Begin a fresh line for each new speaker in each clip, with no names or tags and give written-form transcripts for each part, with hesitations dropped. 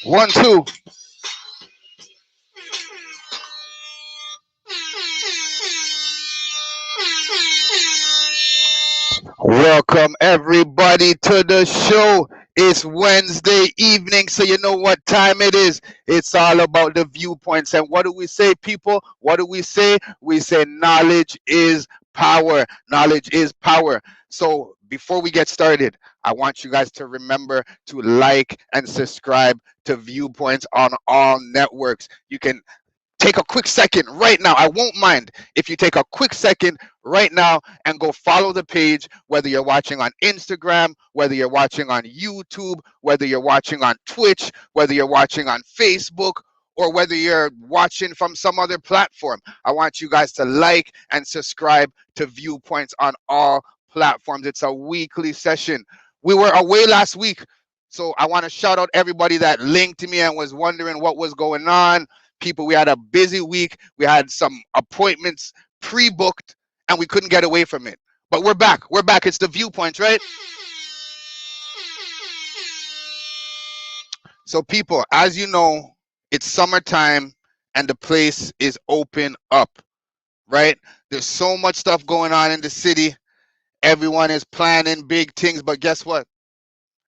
One, two. Welcome everybody to the show. It's Wednesday evening, so you know what time it is. It's all about the viewpoints. And what do we say, people? What do we say? We say knowledge is power. Knowledge is power. So before we get started, I want you guys to remember to like and subscribe to Viewpoints on all networks. You can take a quick second right now. I won't mind if you take a quick second right now and go follow the page, whether you're watching on Instagram, whether you're watching on YouTube, whether you're watching on Twitch, whether you're watching on Facebook, or whether you're watching from some other platform. I want you guys to like and subscribe to Viewpoints on all platforms. It's a weekly session. We were away last week, so I want to shout out everybody that linked me and was wondering what was going on. People, we had a busy week. We had some appointments pre-booked and we couldn't get away from it. But we're back. We're back. It's the Viewpoints, right? So people, as you know, it's summertime and the place is open up, right? There's so much stuff going on in the city. Everyone is planning big things, but guess what?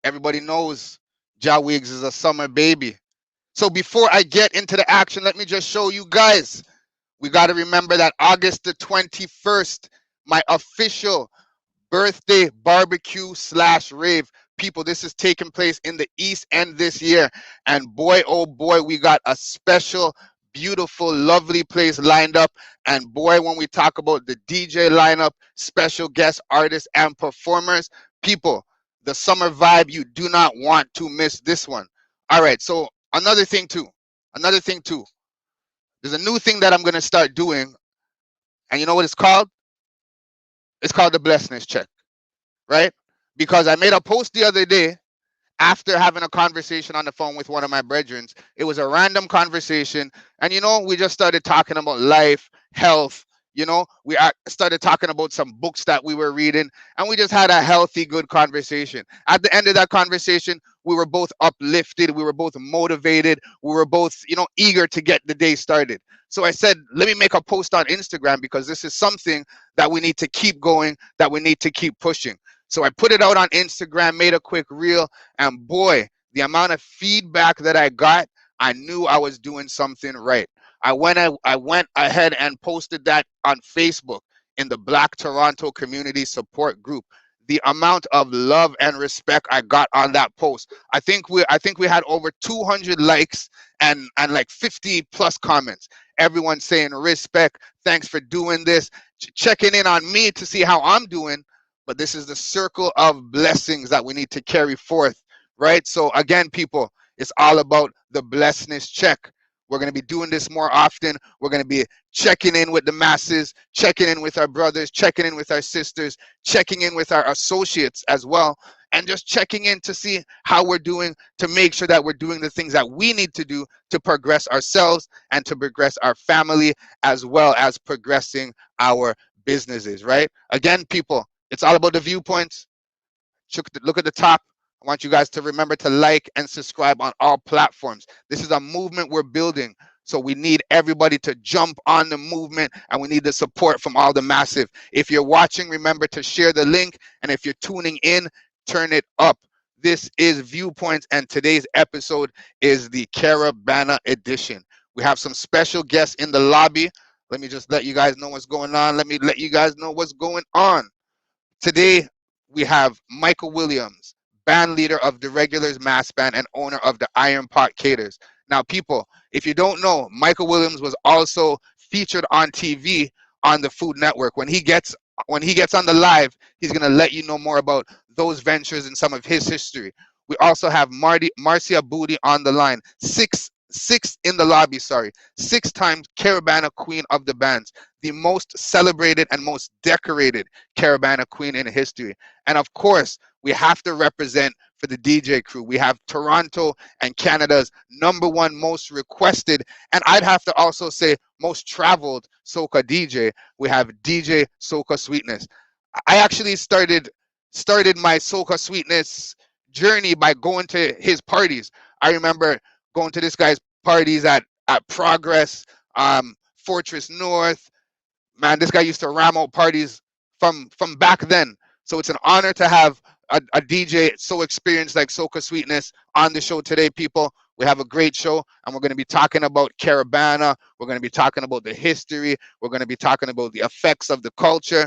Everybody knows Jawigs is a summer baby. So before I get into the action, let me just show you guys. We got to remember that August the 21st, my official birthday barbecue / rave. People, this is taking place in the East End this year. And boy, oh boy, we got a special, beautiful, lovely place lined up. And boy, when we talk about the DJ lineup, special guest artists and performers, people, the summer vibe, you do not want to miss this one. All right, so another thing too, there's a new thing that I'm going to start doing, and you know what it's called? It's called the blessedness check, right? Because I made a post the other day after having a conversation on the phone with one of my brethren. It was a random conversation, and you know, we just started talking about life, health. You know, we started talking about some books that we were reading, and we just had a healthy, good conversation. At the end of that conversation, we were both uplifted, we were both motivated, we were both, you know, eager to get the day started. So I said, let me make a post on Instagram because this is something that we need to keep going, that we need to keep pushing. So I put it out on Instagram, made a quick reel, and boy, the amount of feedback that I got, I knew I was doing something right. I went ahead and posted that on Facebook in the Black Toronto Community Support Group. The amount of love and respect I got on that post, I think we had over 200 likes and like 50 plus comments. Everyone saying respect, thanks for doing this, checking in on me to see how I'm doing. But this is the circle of blessings that we need to carry forth, right? So again, people, it's all about the blessedness check. We're going to be doing this more often. We're going to be checking in with the masses, checking in with our brothers, checking in with our sisters, checking in with our associates as well, and just checking in to see how we're doing, to make sure that we're doing the things that we need to do to progress ourselves and to progress our family, as well as progressing our businesses, right? Again, people, it's all about the viewpoints. Look at the top. I want you guys to remember to like and subscribe on all platforms. This is a movement we're building. So we need everybody to jump on the movement, and we need the support from all the massive. If you're watching, remember to share the link. And if you're tuning in, turn it up. This is Viewpoints, and today's episode is the Caribana edition. We have some special guests in the lobby. Let me just let you guys know what's going on. Let me let you guys know what's going on. Today, we have Michael Williams, band leader of the Regulars Mass Band and owner of the Iron Pot Caters. Now, people, if you don't know, Michael Williams was also featured on TV on the Food Network. When he gets on the live, he's gonna let you know more about those ventures and some of his history. We also have Marcia Booty on the line, six in the lobby, sorry, 6 times Caribana Queen of the Bands, the most celebrated and most decorated Caribana Queen in history. And of course, we have to represent for the DJ crew. We have Toronto and Canada's #1 most requested, and I'd have to also say most traveled soca DJ. We have DJ Soca Sweetness. I actually started my Soca Sweetness journey by going to his parties. I remember going to this guy's parties at Progress, Fortress North. Man, this guy used to ram out parties from back then. So it's an honor to have a DJ so experienced like Soca Sweetness on the show today, people. We have a great show, and we're going to be talking about Caribana. We're going to be talking about the history. We're going to be talking about the effects of the culture.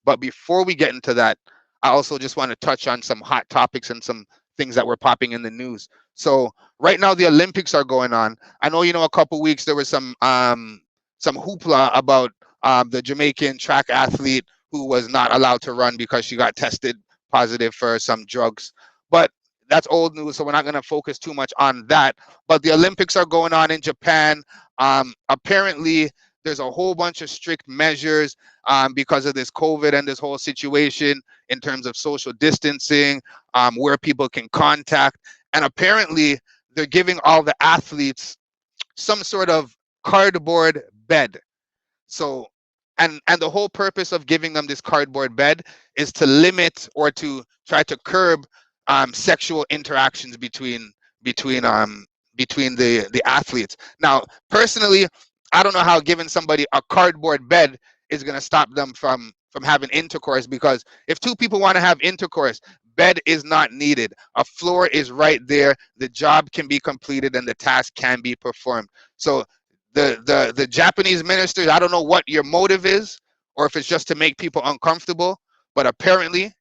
But before we get into that, I also just want to touch on some hot topics and some things that were popping in the news. So right now the Olympics are going on. I know, a couple weeks there was some hoopla about the Jamaican track athlete who was not allowed to run because she got tested positive for some drugs. But that's old news, so we're not going to focus too much on that. But the Olympics are going on in Japan. Apparently, there's a whole bunch of strict measures because of this COVID and this whole situation in terms of social distancing, where people can contact. And apparently, they're giving all the athletes some sort of cardboard bed. So, and the whole purpose of giving them this cardboard bed is to limit or to try to curb sexual interactions between the athletes. Now, personally, I don't know how giving somebody a cardboard bed is going to stop them from having intercourse, because if 2 people want to have intercourse, bed is not needed. A floor is right there. The job can be completed and the task can be performed. So the Japanese ministers, I don't know what your motive is, or if it's just to make people uncomfortable, but apparently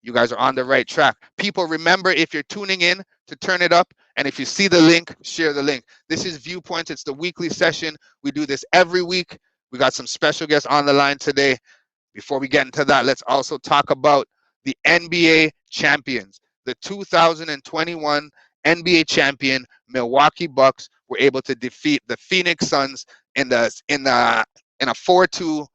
you guys are on the right track. People, remember, if you're tuning in, to turn it up, and if you see the link, share the link. This is Viewpoints. It's the weekly session. We do this every week. We got some special guests on the line today. Before we get into that, let's also talk about the NBA champions. The 2021 NBA champion Milwaukee Bucks were able to defeat the Phoenix Suns in a 4-2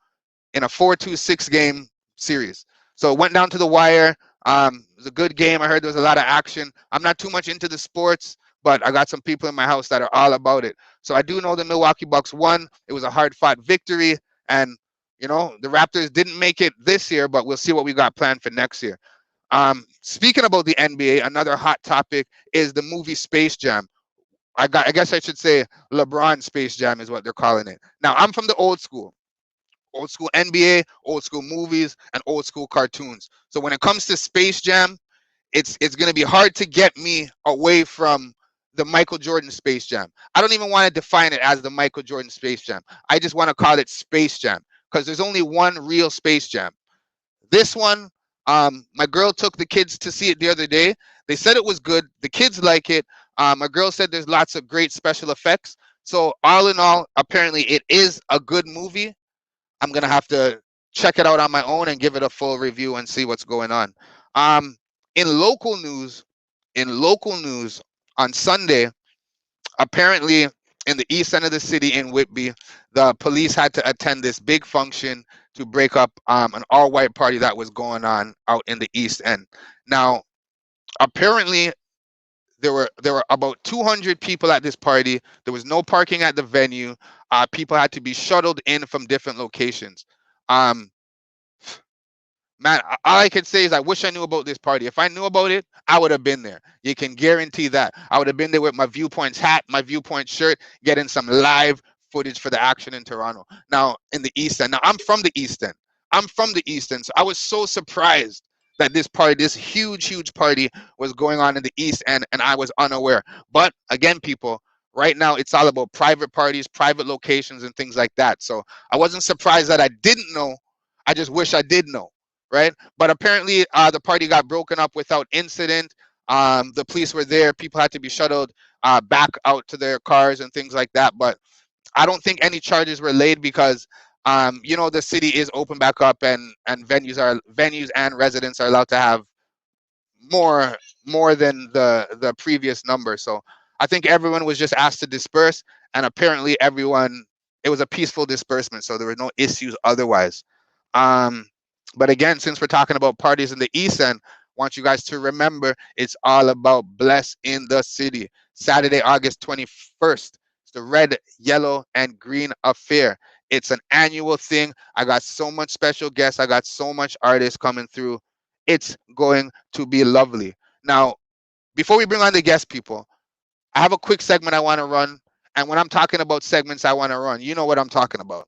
6-game series. So it went down to the wire. It was a good game. I heard there was a lot of action. I'm not too much into the sports, but I got some people in my house that are all about it. So I do know the Milwaukee Bucks won. It was a hard-fought victory, and the Raptors didn't make it this year, but we'll see what we got planned for next year. Speaking about the NBA, another hot topic is the movie Space Jam. I guess I should say LeBron Space Jam is what they're calling it. Now, I'm from the old school NBA, old school movies, and old school cartoons. So when it comes to Space Jam, it's going to be hard to get me away from the Michael Jordan Space Jam. I don't even want to define it as the Michael Jordan Space Jam. I just want to call it Space Jam, because there's only one real Space Jam. This one, my girl took the kids to see it the other day. They said it was good. The kids like it. My girl said there's lots of great special effects. So all in all, apparently it is a good movie. I'm going to have to check it out on my own and give it a full review and see what's going on. In local news on Sunday, apparently in the east end of the city in Whitby, the police had to attend this big function to break up an all-white party that was going on out in the east end. Now, apparently, there were about 200 people at this party. There was no parking at the venue. People had to be shuttled in from different locations. Um, Man, all I can say is I wish I knew about this party. If I knew about it, I would have been there. You can guarantee that. I would have been there with my Vupointz hat, my Vupointz shirt, getting some live footage for the action in Toronto. Now, in the East End. Now, I'm from the East End. I'm from the East End. So I was so surprised that this party, this huge, huge party was going on in the East End, and I was unaware. But again, people, right now it's all about private parties, private locations, and things like that. So I wasn't surprised that I didn't know. I just wish I did know, right? But apparently, the party got broken up without incident. The police were there. People had to be shuttled back out to their cars and things like that. But I don't think any charges were laid because, the city is open back up, and venues and residents are allowed to have more more than the previous number. So I think everyone was just asked to disperse, and apparently everyone, it was a peaceful disbursement, so there were no issues otherwise. Um, but again, since we're talking about parties in the East End, I want you guys to remember it's all about Bless in the City. Saturday, August 21st. It's the Red, Yellow, and Green Affair. It's an annual thing. I got so much special guests. I got so much artists coming through. It's going to be lovely. Now, before we bring on the guest people, I have a quick segment I want to run. And when I'm talking about segments I want to run, you know what I'm talking about.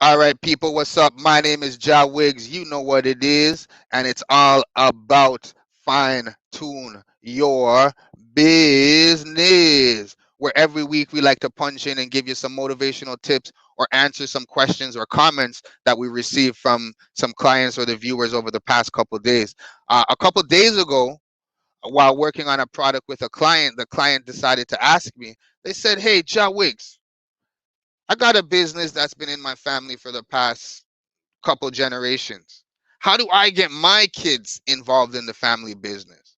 All right, people, what's up? My name is Ja Wiggs. You know what it is, and it's all about fine tune your business. Where every week we like to punch in and give you some motivational tips or answer some questions or comments that we received from some clients or the viewers over the past couple of days. A couple of days ago, while working on a product with a client, the client decided to ask me. They said, "Hey, Ja Wiggs, I got a business that's been in my family for the past couple generations. How do I get my kids involved in the family business?"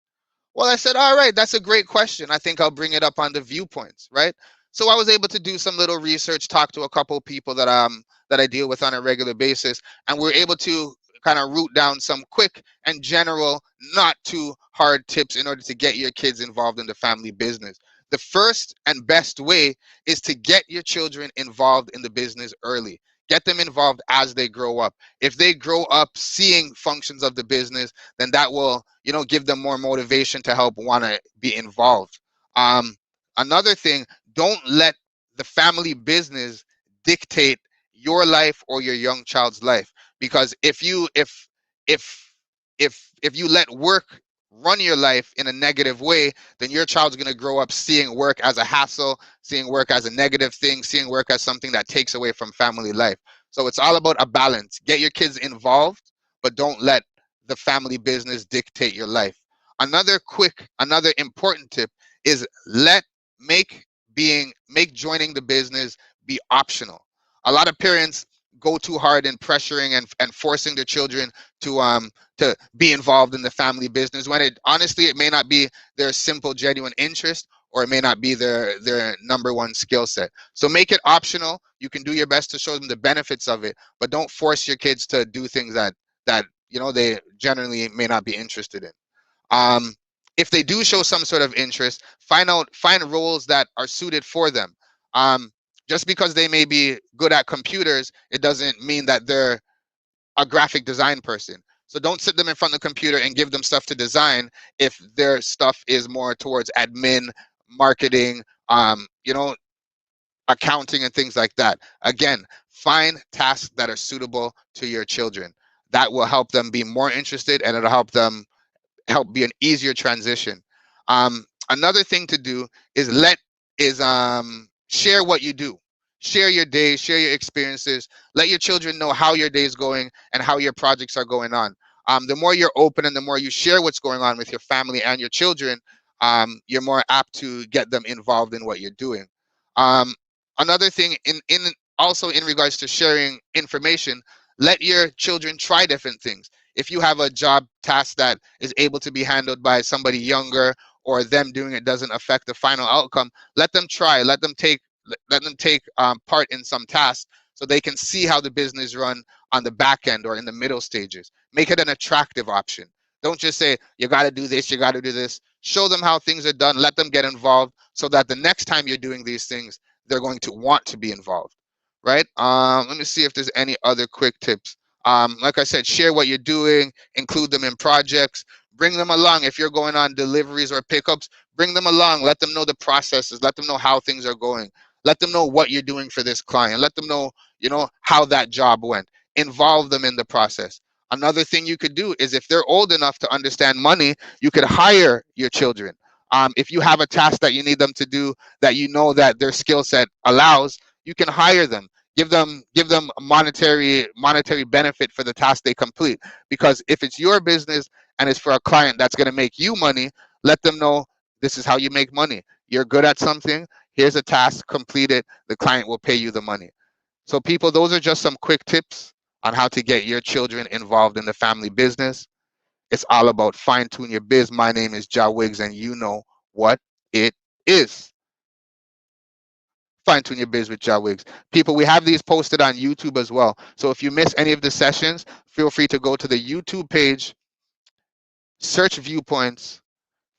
Well, I said, all right, that's a great question. I think I'll bring it up on the Vupointz, right? So I was able to do some little research, talk to a couple of people that I deal with on a regular basis, and we're able to kind of root down some quick and general, not too hard tips in order to get your kids involved in the family business. The first and best way is to get your children involved in the business early. Get them involved as they grow up. If they grow up seeing functions of the business, then that will, give them more motivation to help want to be involved. Another thing, don't let the family business dictate your life or your young child's life. Because if you let work run your life in a negative way, then your child's going to grow up seeing work as a hassle, seeing work as a negative thing, seeing work as something that takes away from family life. So it's all about a balance. Get your kids involved, but don't let the family business dictate your life. Another important tip is make joining the business be optional. A lot of parents go too hard in pressuring and forcing their children to be involved in the family business when it may not be their simple, genuine interest, or it may not be their number one skill set. So make it optional. You can do your best to show them the benefits of it, but don't force your kids to do things that they generally may not be interested in. If they do show some sort of interest, find roles that are suited for them. Just because they may be good at computers, it doesn't mean that they're a graphic design person. So don't sit them in front of the computer and give them stuff to design if their stuff is more towards admin, marketing, accounting and things like that. Again, find tasks that are suitable to your children. That will help them be more interested, and it'll help be an easier transition. Another thing to do is share what you do. Share your day, share your experiences. Let your children know how your day is going and how your projects are going on. The more you're open and the more you share what's going on with your family and your children, you're more apt to get them involved in what you're doing. Another thing also in regards to sharing information, Let your children try different things. If you have a job task that is able to be handled by somebody younger, or them doing it doesn't affect the final outcome, let them try. Let them take part in some tasks so they can see how the business run on the back end or in the middle stages. Make it an attractive option. Don't just say you got to do this, you got to do this. Show them how things are done. Let them get involved so that the next time you're doing these things, they're going to want to be involved, right? Let me see if there's any other quick tips. Like I said, share what you're doing, include them in projects, bring them along. If you're going on deliveries or pickups, bring them along. Let them know the processes. Let them know how things are going. Let them know what you're doing for this client. Let them know, how that job went. Involve them in the process. Another thing you could do is, if they're old enough to understand money, you could hire your children. If you have a task that you need them to do that you know that their skill set allows, you can hire them. Give them a monetary benefit for the task they complete. Because if it's your business and it's for a client that's going to make you money, let them know this is how you make money. You're good at something. Here's a task, complete it. The client will pay you the money. So, people, those are just some quick tips on how to get your children involved in the family business. It's all about fine tune your biz. My name is Ja Wiggs, and you know what it is. Fine tune your biz with Ja Wiggs. People, we have these posted on YouTube as well. So if you miss any of the sessions, feel free to go to the YouTube page, search Vupointz,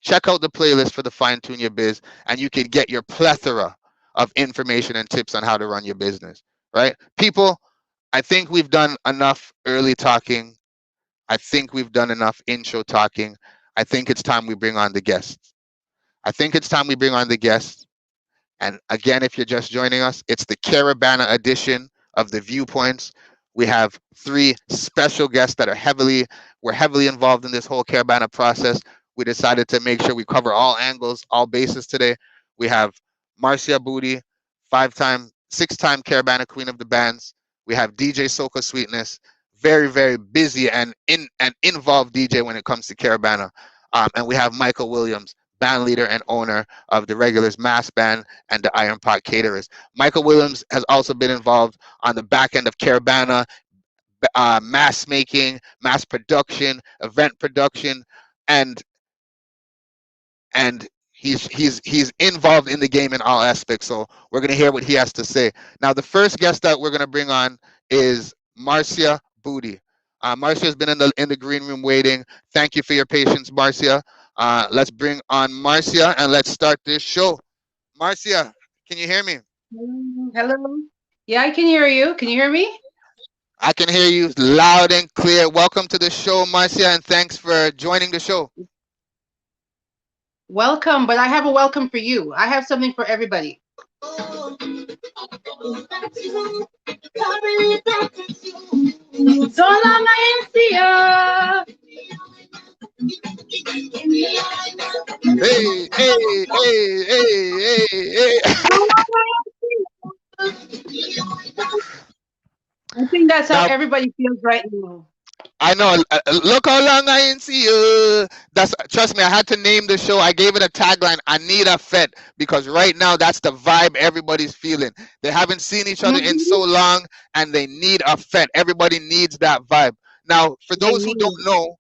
check out the playlist for the Fine Tune Your Biz, and you can get your plethora of information and tips on how to run your business, right? People, I think we've done enough early talking. I think we've done enough intro talking. I think it's time we bring on the guests. I think it's time we bring on the guests. And again, if you're just joining us, it's the Caribana edition of the Vupointz. We have three special guests that were heavily involved in this whole Caribana process. We decided to make sure we cover all angles, all bases today. We have Marcia Booty, six-time Caribana Queen of the Bands. We have DJ Soca Sweetness, very, very busy and involved DJ when it comes to Caribana. And we have Michael Williams, band leader and owner of the Regulars Mass Band and the Iron Pot Caterers. Michael Williams has also been involved on the back end of Caribana, mass making, mass production, event production, and he's involved in the game in all aspects. So we're gonna hear what he has to say. Now, the first guest that we're gonna bring on is Marcia Booty. Marcia has been in the green room waiting. Thank you for your patience, Marcia. Let's bring on Marcia and let's start this show. Marcia, can you hear me?
Hello. Yeah, I can hear you. Can you hear me?
I can hear you loud and clear. Welcome to the show, Marcia, and thanks for joining the show.
Welcome, but I have a welcome for you. I have something for everybody. So long I ain't see ya.
Hey, hey, hey, hey, hey, hey.
I think that's how
Now,
everybody feels right now.
I know. Look how long I ain't see you. Trust me. I had to name the show. I gave it a tagline. I need a Fete, because right now that's the vibe everybody's feeling. They haven't seen each other in so
Mhm.
long, and they need a Fete. Everybody needs that vibe. Now, for
They
those who
need.
don't know,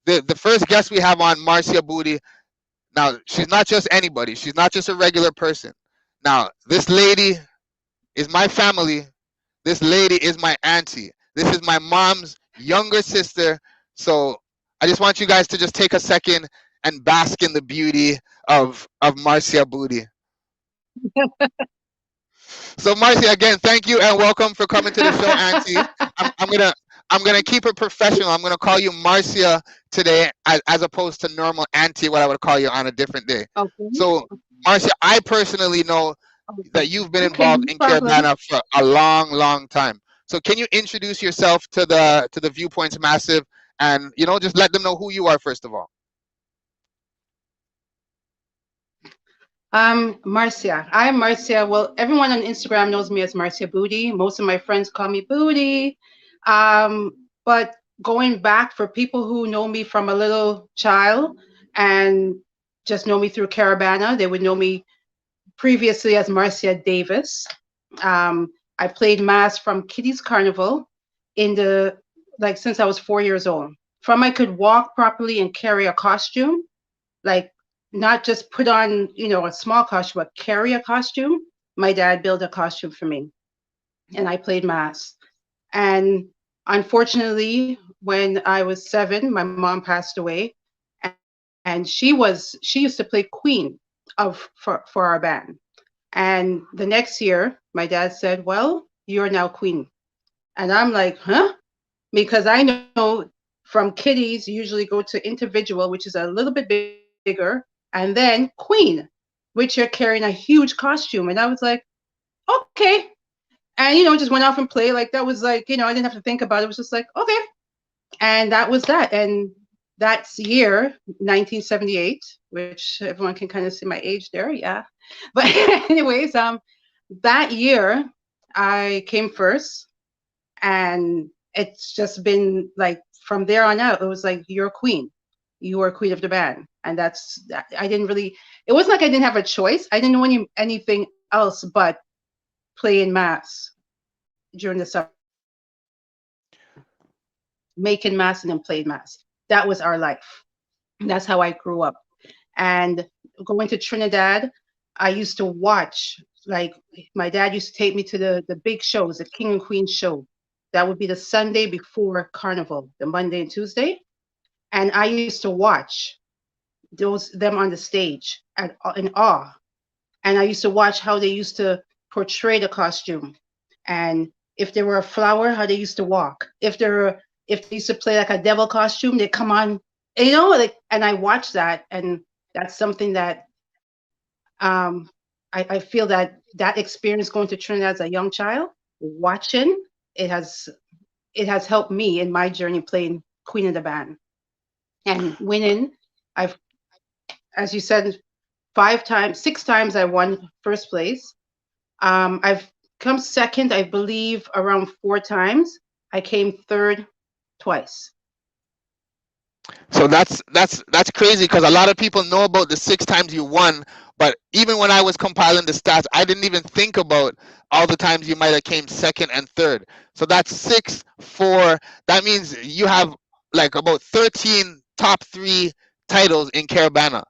the first guest we have on, Marcia Booty. Now, she's not just anybody. She's not just a regular person. Now, this lady is my family. This lady is my auntie. This is my mom's younger sister. So I just want you guys to just take a second and bask in the beauty of Marcia Booty. So Marcia, again, thank you and welcome for coming to the show, auntie. I'm gonna keep it professional. I'm gonna call you Marcia today, as opposed to normal auntie, what I would call you on a different day.
Okay.
So Marcia, I personally know
Okay.
that you've been
Okay.
involved
No
in
problem.
Caribana for a long, long time. So can you introduce yourself to the Vupointz Massive, and just let them know who you are first of all.
Marcia. I'm Marcia. Well, everyone on Instagram knows me as Marcia Booty. Most of my friends call me Booty. But going back, for people who know me from a little child and just know me through Caribana, they would know me previously as Marcia Davis. I played Mass from Kitty's Carnival. in the like since I was 4 years old. From I could walk properly and carry a costume, like not just put on, a small costume, but carry a costume. My dad built a costume for me, and I played mass. And unfortunately, when I was 7, my mom passed away, and she used to play Queen for our band. And the next year, my dad said, "Well, you're now Queen." And I'm like, "Huh?" Because I know from kiddies you usually go to individual, which is a little bit bigger, and then Queen, which you're carrying a huge costume. And I was like, okay. And just went off and played. Like that was like, I didn't have to think about it. It was just like, okay. And that was that. And that's year 1978, which everyone can kind of see my age there. Yeah. But anyways, that year I came first, and it's just been like from there on out, it was like, you're queen. You are queen of the band. And that's that. I didn't really, it wasn't like I didn't have a choice. I didn't know anything else but playing mass during the summer, making mass and then played mass. That was our life. That's how I grew up. And going to Trinidad, I used to watch, like, my dad used to take me to the big shows, the King and Queen show. That would be the Sunday before Carnival, the Monday and Tuesday. And I used to watch them on the stage in awe. And I used to watch how they used to portray the costume, and if they were a flower, how they used to walk. If they used to play like a devil costume, they come on, like. And I watched that, and that's something that um, I feel that experience going to Trinidad as a young child, watching it has helped me in my journey playing Queen of the Band and winning. I've, as you said, 5 times, 6 times I won first place. I've come second, I believe, around 4 times. I came third twice.
So that's crazy because a lot of people know about the 6 times you won, but even when I was compiling the stats, I didn't even think about all the times you might have came second and third. So that's 6, 4. That means you have like about 13 top 3 titles in Caribana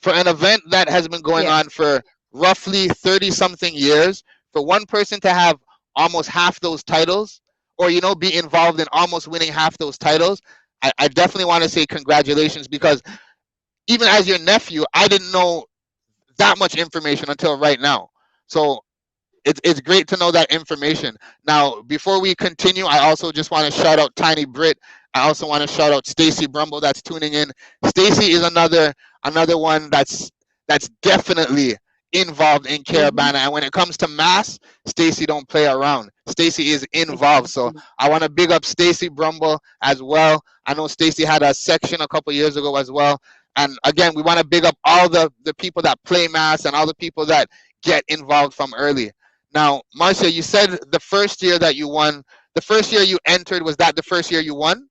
for an event that has been going
Yes.
on for roughly 30 something years. For one person to have almost half those titles, or be involved in almost winning half those titles, I definitely want to say congratulations, because even as your nephew, I didn't know that much information until right now. So it's great to know that information. Now, before we continue, I also just want to shout out Tiny Brit. I also want to shout out Stacy Brumble that's tuning in. Stacy is another one that's definitely involved in
Hmm.
Caribana. And when it comes to mass, Stacy don't play around. Stacy is involved. So
Exactly.
I want to big up Stacy Brumble as well. I know Stacy had a section a couple years ago as well. And again, we want to big up all the people that play mass and all the people that get involved from early. Now, Marcia, you said the first year that you won, the first year you entered, was that the first year you won?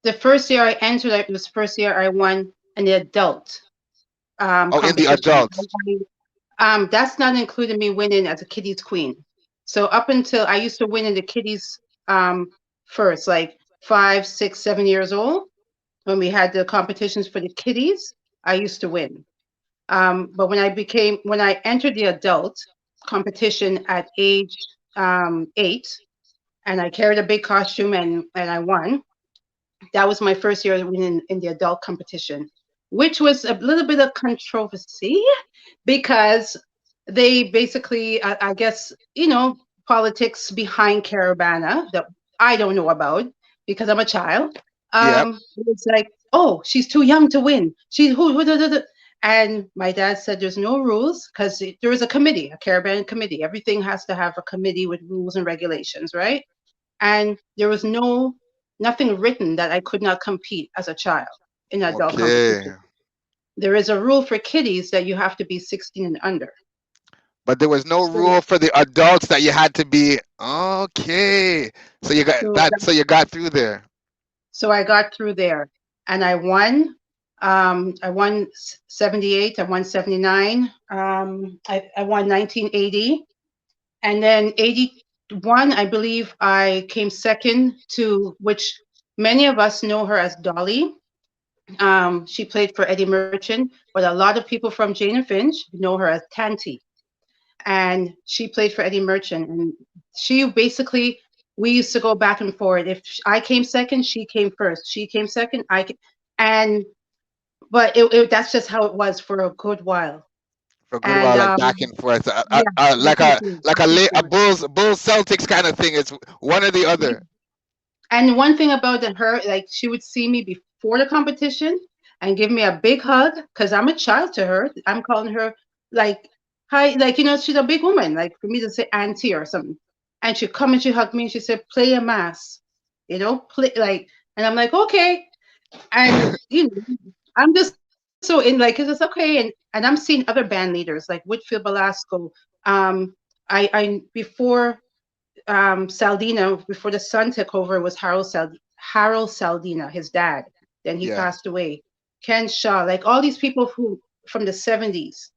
The first year I entered, it was the first year I won an adult
Oh, in the
competition.
adults.
That's not including me winning as a kiddies queen. So up until I used to win in the kiddies first, like 5, 6, 7 years old, when we had the competitions for the kiddies, I used to win. But when I entered the adult competition at age 8, and I carried a big costume and I won, that was my first year winning in the adult competition, which was a little bit of controversy because they basically, I guess, politics behind Caribana that I don't know about because I'm a child.
Yep.
It's like, oh, she's too young to win. She's who, da, da, da. And my dad said there's no rules because there is a committee, a Caribbean committee. Everything has to have a committee with rules and regulations, right? And there was nothing written that I could not compete as a child in adult
Okay.
competition. There is a rule for kiddies that you have to be 16 and under.
But there was no
So,
rule for the adults that you had to be okay. So you got
so
that. So you got through there.
So I got through there and I won. I won 78, I won 79, I won 1980, and then 80. one, I believe I came second to which many of us know her as Dolly. She played for Eddie Merchant, but a lot of people from Jane and Finch know her as Tanti. And she played for Eddie Merchant. And she basically, we used to go back and forth. If I came second, she came first. She came second, and but that's just how it was for a good while.
For a good
And
while, like back and forth,
yeah, back
like
and forth,
like
back and
a
forth.
Bulls Celtics kind of thing. It's one or the
Yeah.
other.
And one thing about her, like she would see me before the competition and give me a big hug because I'm a child to her. I'm calling her like hi, like she's a big woman, like for me to say auntie or something. And she'd come and she hugged me and she said, "Play a mass," play like, and I'm like, okay. And I'm just so in like it's okay, and I'm seeing other band leaders like Whitfield Belasco. I before Saldina, before the son took over, it was Harold Saldina, his dad. Then he
Yeah.
passed away. Ken Shaw, like all these people who from the 70s.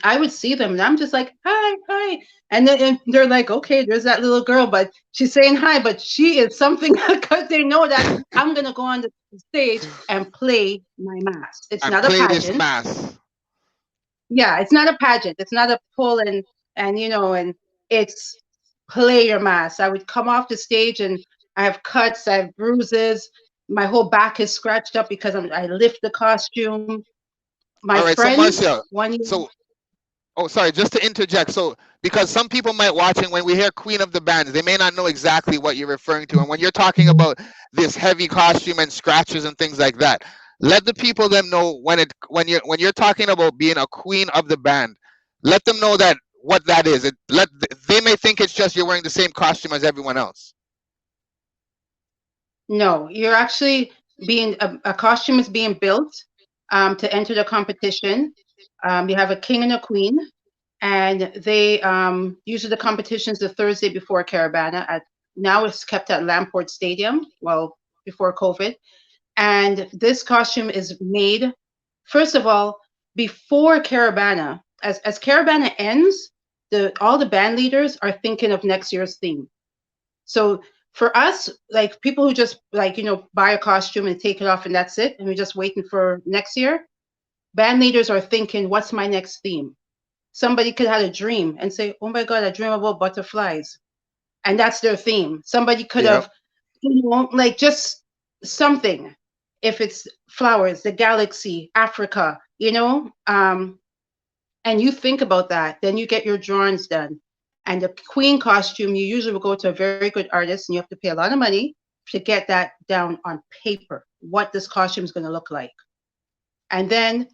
I would see them and I'm just like, hi, hi. And then and they're like, okay, there's that little girl, but she's saying hi, but she is something because they know that I'm going to go on the stage and play my mass. It's
And
not a
play this
pageant.
mass.
Yeah, it's not a pageant. It's not a pull and and it's play your mass. I would come off the stage and I have cuts, I have bruises, my whole back is scratched up because I lift the costume. My
All right, so
friend,
Marcia,
one year,
so oh, sorry, just to interject. So, because some people might watching when we hear Queen of the Bands, they may not know exactly what you're referring to. And when you're talking about this heavy costume and scratches and things like that, let the people them know when you're talking about being a queen of the band, let them know that what that is. They may think it's just you're wearing the same costume as everyone else.
no, you're actually being a costume is being built to enter the competition. You have a king and a queen, and they usually the competition is the Thursday before Caribana. At now it's kept at Lamport Stadium. Well, before COVID, and this costume is made first of all before Caribana. As Caribana ends, the all the band leaders are thinking of next year's theme. So for us, like people who just like buy a costume and take it off and that's it, and we're just waiting for next year. Band leaders are thinking, what's my next theme? Somebody could have a dream and say, oh my God, I dream about butterflies. And that's their theme. Somebody could
Yep.
have, like just something. If it's flowers, the galaxy, Africa, and you think about that, then you get your drawings done. And the queen costume, you usually will go to a very good artist and you have to pay a lot of money to get that down on paper, what this costume is going to look like. And then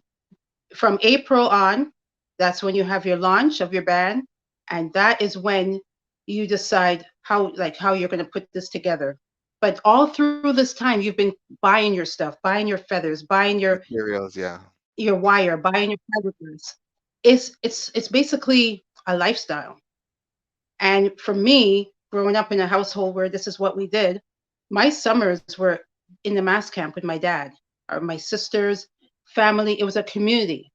from April on, that's when you have your launch of your band. And that is when you decide how you're going to put this together. But all through this time, you've been buying your stuff, buying your feathers, buying
Materials, yeah.
your wire, buying your fiberglass. It's basically a lifestyle. And for me, growing up in a household where this is what we did, my summers were in the mass camp with my dad or my sisters, family. It was a community.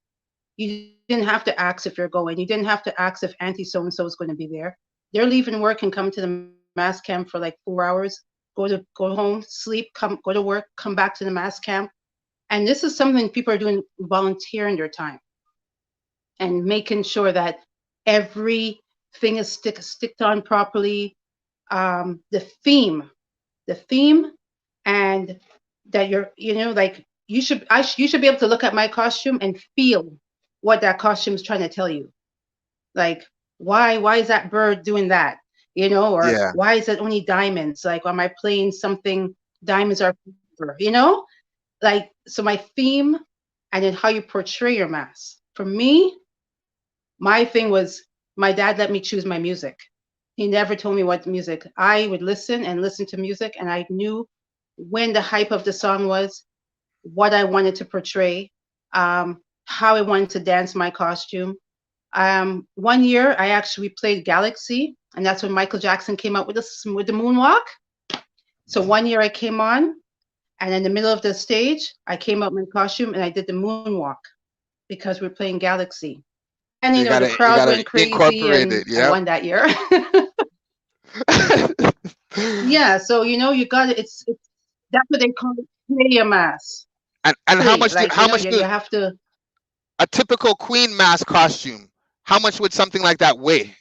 You didn't have to ask if you're going. You didn't have to ask if Auntie so and so is going to be there. They're leaving work and come to the mass camp for like 4 hours, go home, sleep, go to work, come back to the mass camp. And this is something people are doing volunteering their time and making sure that everything is sticked on properly. The theme, and that like you should be able to look at my costume and feel what that costume is trying to tell you. Like why is that bird doing that? Or
Yeah.
why is it only diamonds? Like am I playing something diamonds are paper, like so my theme and then how you portray your mass. For me, my thing was my dad let me choose my music. He never told me what music. I would listen and listen to music, and I knew when the hype of the song was, what I wanted to portray, how I wanted to dance my costume. One year, I actually played Galaxy, and that's when Michael Jackson came out with the moonwalk. So one year I came on, and in the middle of the stage, I came out in my costume and I did the moonwalk because we're playing Galaxy. And
So
the
you
crowd
gotta
went crazy,
incorporate
and
it.
I
Yep.
won that year. Yeah, so you got it. It's that's what they call it, play a mass.
And
Play, like
how much
you
do
have to.
a typical queen mask costume? How much would something like that weigh?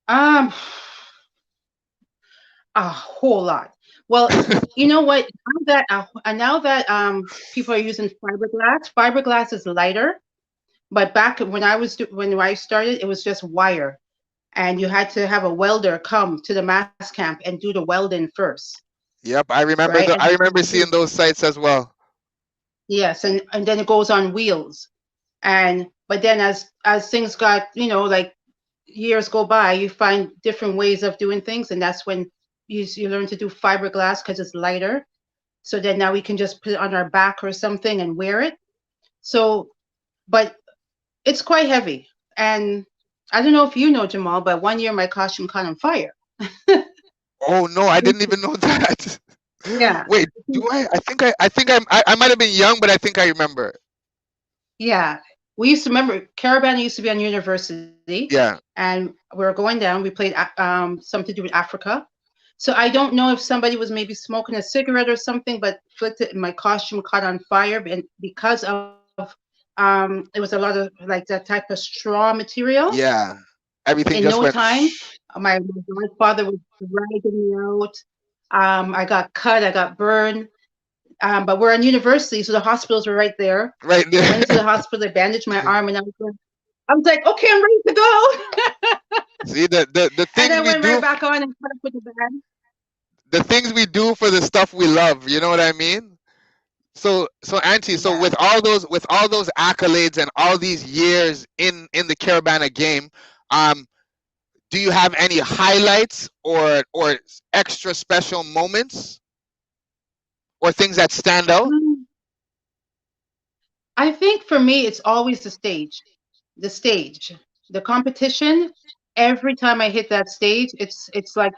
Um, a whole lot. Well, you know what? Now that people are using fiberglass, fiberglass is lighter. But back when I started, it was just wire, and you had to have a welder come to the mass camp and do the welding first,
Yep,
right? And
I remember seeing those sites as well.
yes, and then it goes on wheels. And but then as things got, like years go by, you find different ways of doing things, and that's when you learn to do fiberglass because it's lighter. So then now we can just put it on our back or something and wear it. So, but it's quite heavy. And I don't know if you know, Jamal, but one year my costume caught on fire.
Oh no, I didn't even know that.
Yeah.
Wait, do I? I might have been young, but I think I remember.
Yeah. We used to remember Caribana used to be on University,
Yeah.
and we were going down. We played something to do with Africa. So I don't know if somebody was maybe smoking a cigarette or something, but flicked it and my costume caught on fire. And because of it was a lot of like that type of straw material.
Yeah.
In
Everything
no
just went
time, my grandfather was dragging me out. I got cut, I got burned. But we're on university, so the hospitals were right there.
right
I went into the
there.
hospital, they bandaged my arm, and I was like, okay, I'm ready to go.
See the
And
things
I
we
went right
do,
back on and put up with the band.
the things we do for the stuff we love. You know what I mean? So Auntie, so
Yeah.
with all those accolades and all these years in the Carabana game, um, do you have any highlights or extra special moments or things that stand out?
Um, I think for me, it's always the stage, the competition. Every time I hit that stage, it's like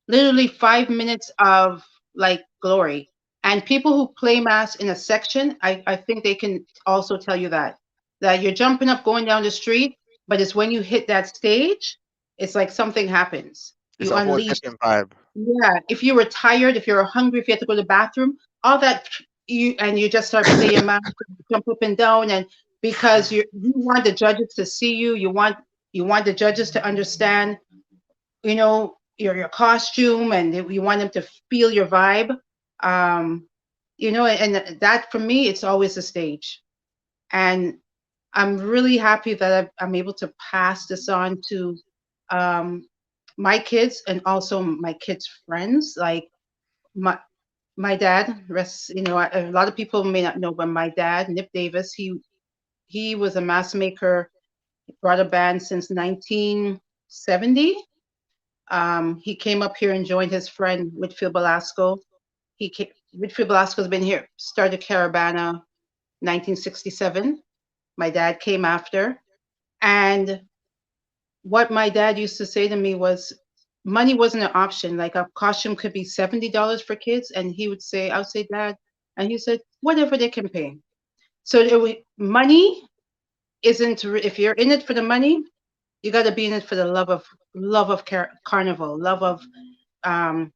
literally 5 minutes of like glory. And people who play mass in a section, I think they can also tell you that you're jumping up, going down the street, but it's when you hit that stage, it's like something happens.
It's
You
a whole
unleash.
different vibe.
Yeah, if you were tired, if you're hungry, if you had to go to the bathroom, all that you just start playing math, jump up and down, and because you want the judges to see you, you want the judges to understand, your costume, and you want them to feel your vibe. Um, and that for me, it's always the stage, and I'm really happy that I'm able to pass this on to um, my kids and also my kids' friends. Like my my dad, a lot of people may not know, but my dad, Nip Davis, he was a mass maker, brought a band since 1970. He came up here and joined his friend Whitfield Belasco. Whitfield Belasco's been here, started Carabana 1967. My dad came after, and what my dad used to say to me was money wasn't an option. Like a costume could be $70 for kids, and I would say, Dad, and he said, whatever they can pay. So money isn't. If you're in it for the money, you got to be in it for the love of carnival, love of um,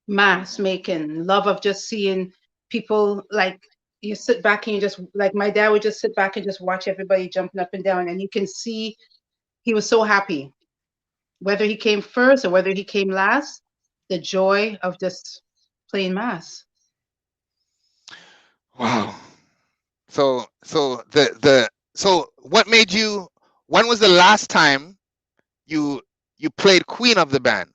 mass making, love of just seeing people like. You sit back and you just like my dad would just sit back and just watch everybody jumping up and down, and you can see he was so happy whether he came first or whether he came last, the joy of just playing mass.
Wow. So what made you? When was the last time you you played Queen of the band?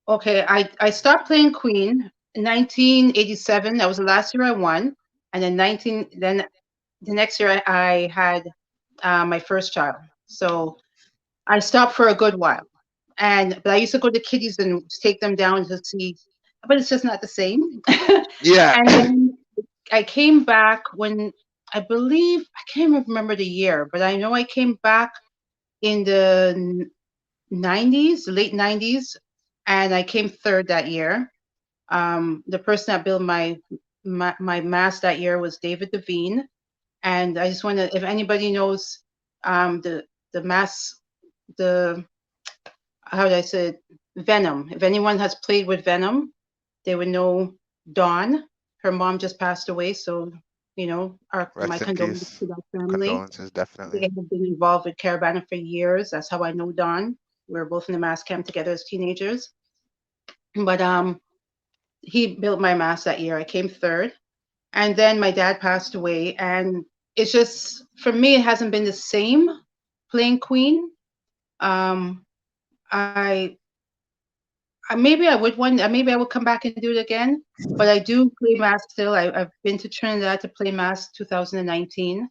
Okay, I stopped playing Queen in 1987. That was the last year I won, and then the next year I had my first child. So I stopped for a good while, but I used to go to kiddies and take them down to see, but it's just not the same.
Yeah.
And then I came back when I believe I can't remember the year, but I know I came back in the 90s, late 90s, and I came third that year. The person that built my mass that year was David Devine, and I just want to, if anybody knows the mass the how did I say it? Venom. If anyone has played with Venom, they would know Dawn. Her mom just passed away, so our my
Rest in
condolences
peace.
to that family.
Condolences,
They
definitely.
have been involved with Caribana for years. That's how I know Dawn. We were both in the mass camp together as teenagers. But he built my mass that year. I came third. And then my dad passed away. And it's just, for me, it hasn't been the same playing Queen. Um, I, maybe I would maybe I would come back and do it again. But I do play mass still. I've been to Trinidad to play mass 2019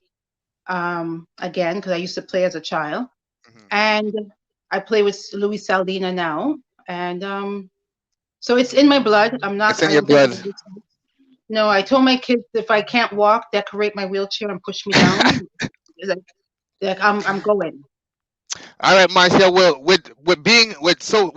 again because I used to play as a child.
Hmm.
And I play with Louis Saldina now. And so it's in my blood.
It's in
I
your
don't think
blood.
I'm no, I told my kids if I can't walk, decorate my wheelchair and push me down. Like, I'm going.
All right, Marcia. Well, with being with so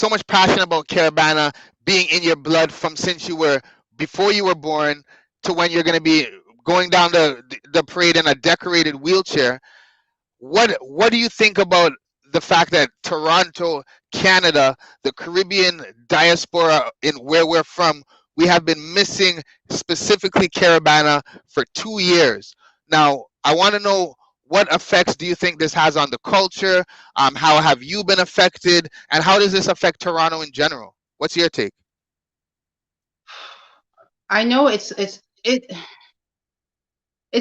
much passion about Carabana being in your blood from since you were before you were born to when you're going to be going down the parade in a decorated wheelchair. What do you think about the fact that Toronto, Canada, the Caribbean diaspora in where we're from, we have been missing specifically Carabana for 2 years now? I want to know what effects do you think this has on the culture? How have you been affected, and how does this affect Toronto in general? What's your take?
I know it's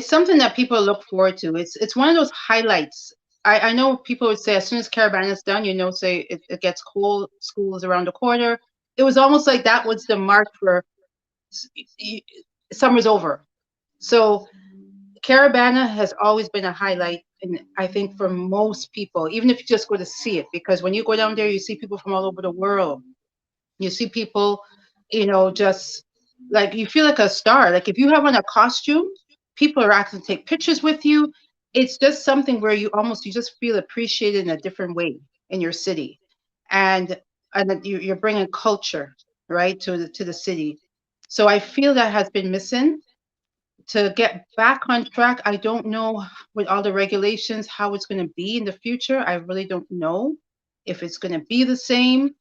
something that people look forward to. It's one of those highlights. I know people would say as soon as Carabana is done, say it gets cold, school is around the corner. It was almost like that was the mark for s- y- summer's over. So Carabana has always been a highlight, and I think for most people, even if you just go to see it, because when you go down there, you see people from all over the world. You see people, just like you feel like a star. Like if you have on a costume, people are asking to take pictures with you. It's just something where you just feel appreciated in a different way in your city, and that you're bringing culture right to the city. So I feel that has been missing. To get back on track, I don't know with all the regulations how it's going to be in the future. I really don't know if it's going to be the same.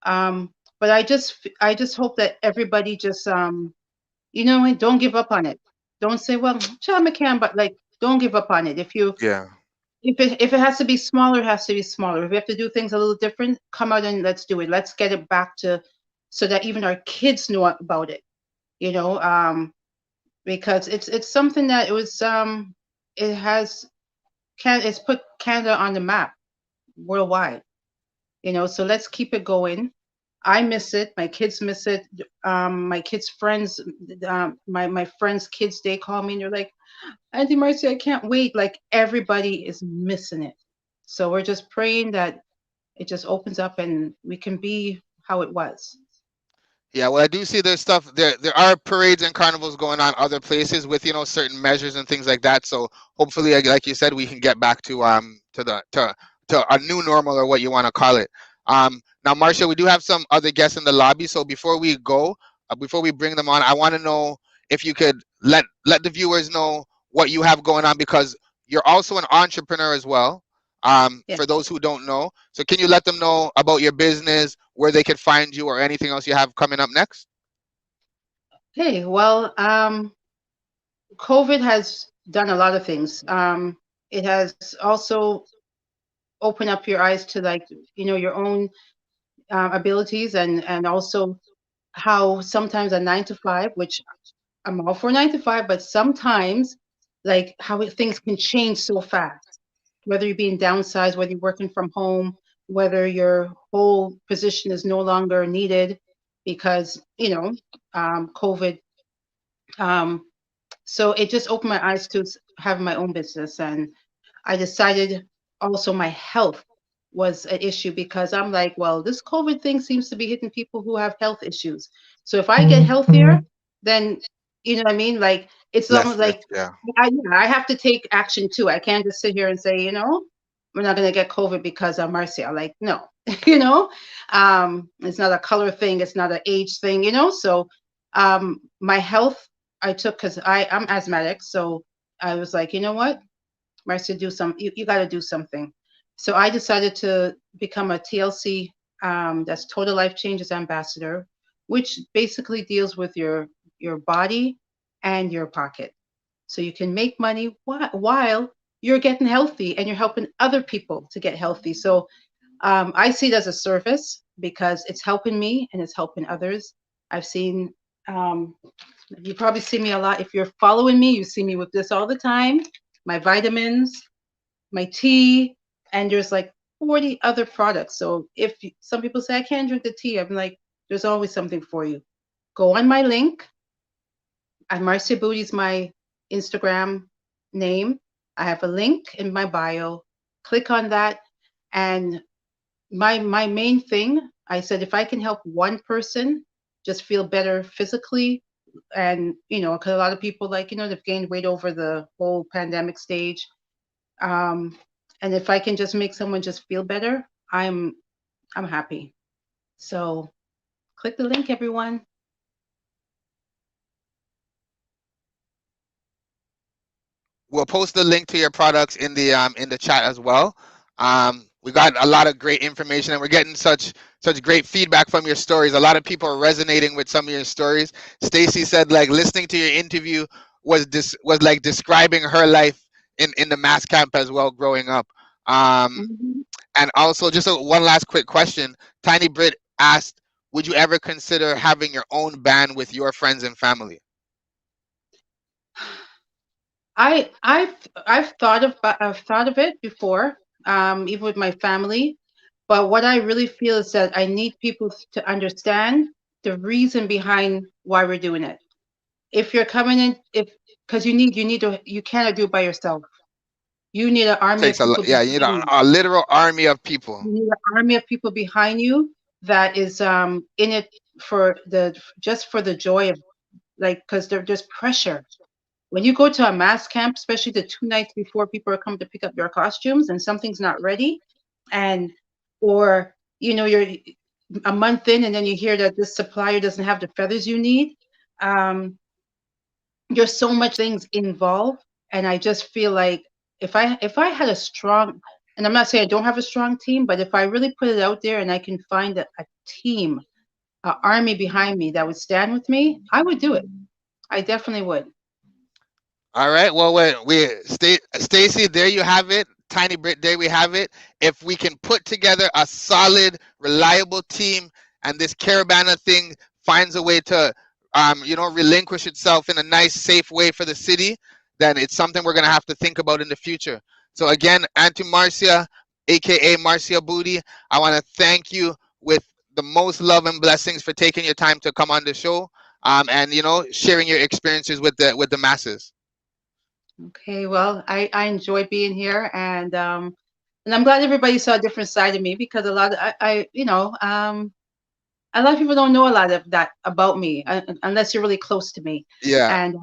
But I just hope that everybody just don't give up on it. Don't say, well, child McCann, but like don't give up on it.
Yeah.
If it has to be smaller, it has to be smaller. If we have to do things a little different, come out and let's do it. Let's get it back to so that even our kids know about it. You know, because it's something that it has it's put Canada on the map worldwide. So let's keep it going. I miss it. My kids miss it. My kids' friends, my friends' kids, they call me and they're like, Auntie Marcy, I can't wait. Like everybody is missing it. So we're just praying that it just opens up and we can be how it was.
Yeah, well, I do see there's stuff there. There are parades and carnivals going on other places with certain measures and things like that. So hopefully, like you said, we can get back to a new normal or what you want to call it. Now, Marcia, we do have some other guests in the lobby. So before we go, before we bring them on, I want to know if you could let the viewers know what you have going on because you're also an entrepreneur as well.
Yeah.
For those who don't know, so can you let them know about your business, where they could find you, or anything else you have coming up next?
Hey, well, COVID has done a lot of things. It has also opened up your eyes to like your own abilities and also how sometimes a 9 to 5, which I'm all for 9 to 5, but sometimes like how things can change so fast. Whether you're being downsized, whether you're working from home, whether your whole position is no longer needed because COVID. Um, so it just opened my eyes to having my own business, and I decided also my health was an issue because I'm like, well, this COVID thing seems to be hitting people who have health issues. So if I get healthier, then you know what I mean? Like it's
Less
almost
risk,
like
yeah.
I have to take action too. I can't just sit here and say, we're not gonna get COVID because I'm Marcia. Like, no, you know, it's not a color thing, it's not an age thing. So my health I took because I'm asthmatic, so I was like, you know what? Marcia, you got to do something. So I decided to become a TLC, that's Total Life Changes Ambassador, which basically deals with your body and your pocket. So you can make money while you're getting healthy and you're helping other people to get healthy. So I see it as a service because it's helping me and it's helping others. I've seen, um, you probably see me a lot. If you're following me, you see me with this all the time, my vitamins, my tea, and there's like 40 other products. So if some people say I can't drink the tea, I'm like, there's always something for you. Go on my link. Marcia Booty's my Instagram name. I have a link in my bio. Click on that, and my main thing, I said, if I can help one person just feel better physically, and because a lot of people, like, they've gained weight over the whole pandemic stage, um, and if I can just make someone just feel better, I'm happy. So click the link, everyone.
We'll post the link to your products in the chat as well. We got a lot of great information, and we're getting such great feedback from your stories. A lot of people are resonating with some of your stories. Stacy said, like, listening to your interview was like describing her life in the mass camp as well, growing up. Um,
Mhm.
and also, just one last quick question. Tiny Brit asked, would you ever consider having your own band with your friends and family?
I've thought of it before, even with my family. But what I really feel is that I need people to understand the reason behind why we're doing it. If you're coming in, if because you cannot do it by yourself. You need an army of
Takes a lot.
people
Yeah,
behind
you need
you.
a literal army of people.
You need an army of people behind you that is in it for the just for the joy of, like, because there's pressure when you go to a mass camp, especially the 2 nights before people are coming to pick up your costumes and something's not ready, and or you're a month in and then you hear that this supplier doesn't have the feathers you need. um, there's so much things involved, and I just feel like if I had a strong, and I'm not saying I don't have a strong team, but if I really put it out there and I can find a team, an army behind me that would stand with me, I would do it. I definitely would.
All right. Well, Stacy, there you have it. Tiny Brit, there we have it. If we can put together a solid, reliable team, and this Caribana thing finds a way to, relinquish itself in a nice, safe way for the city, then it's something we're gonna have to think about in the future. So again, Auntie Marcia, aka Marcia Booty, I want to thank you with the most love and blessings for taking your time to come on the show, and sharing your experiences with the masses.
Okay, well, I enjoy being here, and I'm glad everybody saw a different side of me, because a lot of a lot of people don't know a lot of that about me, unless you're really close to me.
Yeah.
And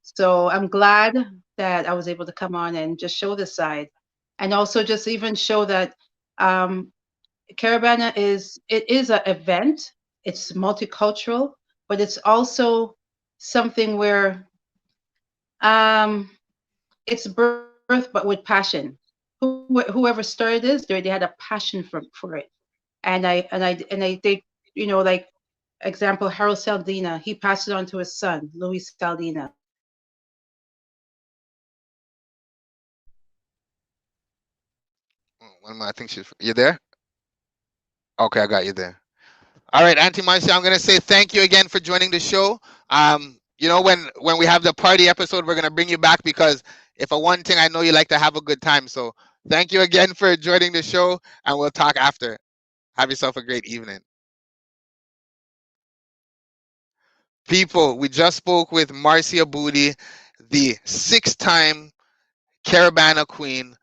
so I'm glad that I was able to come on and just show this side, and also just even show that um, Carabana is an event. It's multicultural, but it's also something where um, it's birth, but with passion. Whoever started this, they had a passion for it. And they, like, example, Harold Saldina, he passed it on to his son, Louis Saldina.
One more. I think she's. You there? Okay, I got you there. All right, Auntie Marcia, I'm gonna say thank you again for joining the show. When we have the party episode, we're gonna bring you back because if for one thing, I know you like to have a good time. So thank you again for joining the show, and we'll talk after. Have yourself a great evening, people. We just spoke with Marcia Booty, the six-time Caribana Queen,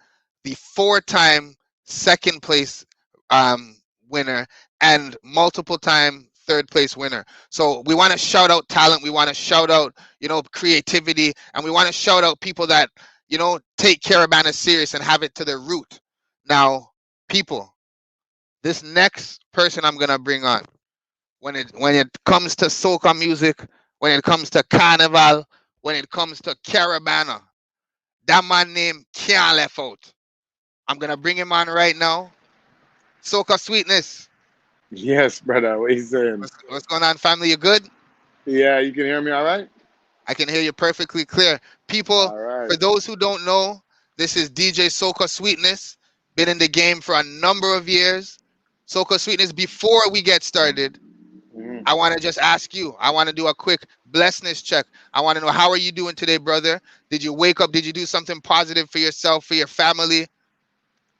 the four-time second place um, winner, and multiple time third place winner. So we want to shout out talent. We want to shout out, creativity, and we want to shout out people that, take Caribana serious and have it to their root. Now, people, this next person I'm gonna bring on, when it comes to soca music, when it comes to carnival, when it comes to Caribana, that man name can't left out. I'm gonna bring him on right now. Soca Sweetness.
Yes, brother. What you saying?
What's going on, family? You good?
Yeah, you can hear me all right?
I can hear you perfectly clear. People,
All
for
right.
those who don't know, this is DJ Soca Sweetness. Been in the game for a number of years. Soca Sweetness, before we get started,
Mhm.
I want to just ask you. I want to do a quick blessedness check. I want to know, how are you doing today, brother? Did you wake up? Did you do something positive for yourself, for your family?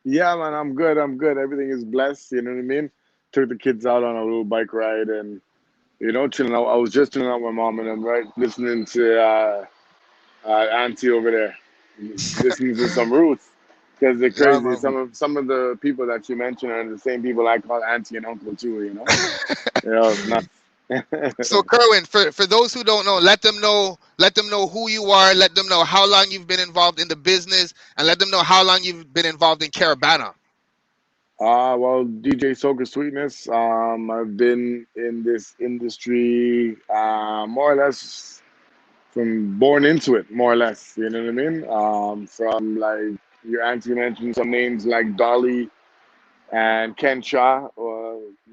Yeah, man, I'm good. I'm good. Everything is blessed. You know what I mean? Took the kids out on a little bike ride and, chilling out. I was just chilling out with my mom and them, right? Listening to Auntie over there, listening to some roots. Because they're
Yeah,
crazy.
man.
Some of the people that you mentioned are the same people I call auntie and uncle too. It's nuts.
So Kerwin, for those who don't know, let them know who you are, let them know how long you've been involved in the business, and let them know how long you've been involved in Caribana.
Well, DJ Soca Sweetness. I've been in this industry more or less from born into it, more or less. You know what I mean? From like your auntie mentioned some names like Dolly and Ken Shaw.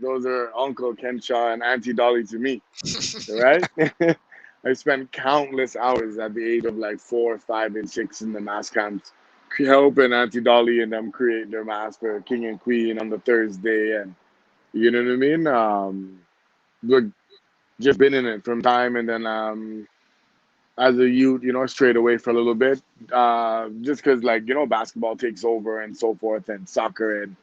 Those are Uncle Ken Shaw and Auntie Dolly to me, right? I spent countless hours at the age of like 4, 5, and 6 in the mass camps, helping Auntie Dolly and them create their mass for King and Queen on the Thursday, and you know what I mean. Look, just been in it from time, and then as a youth, strayed away for a little bit, just because like basketball takes over and so forth, and soccer, and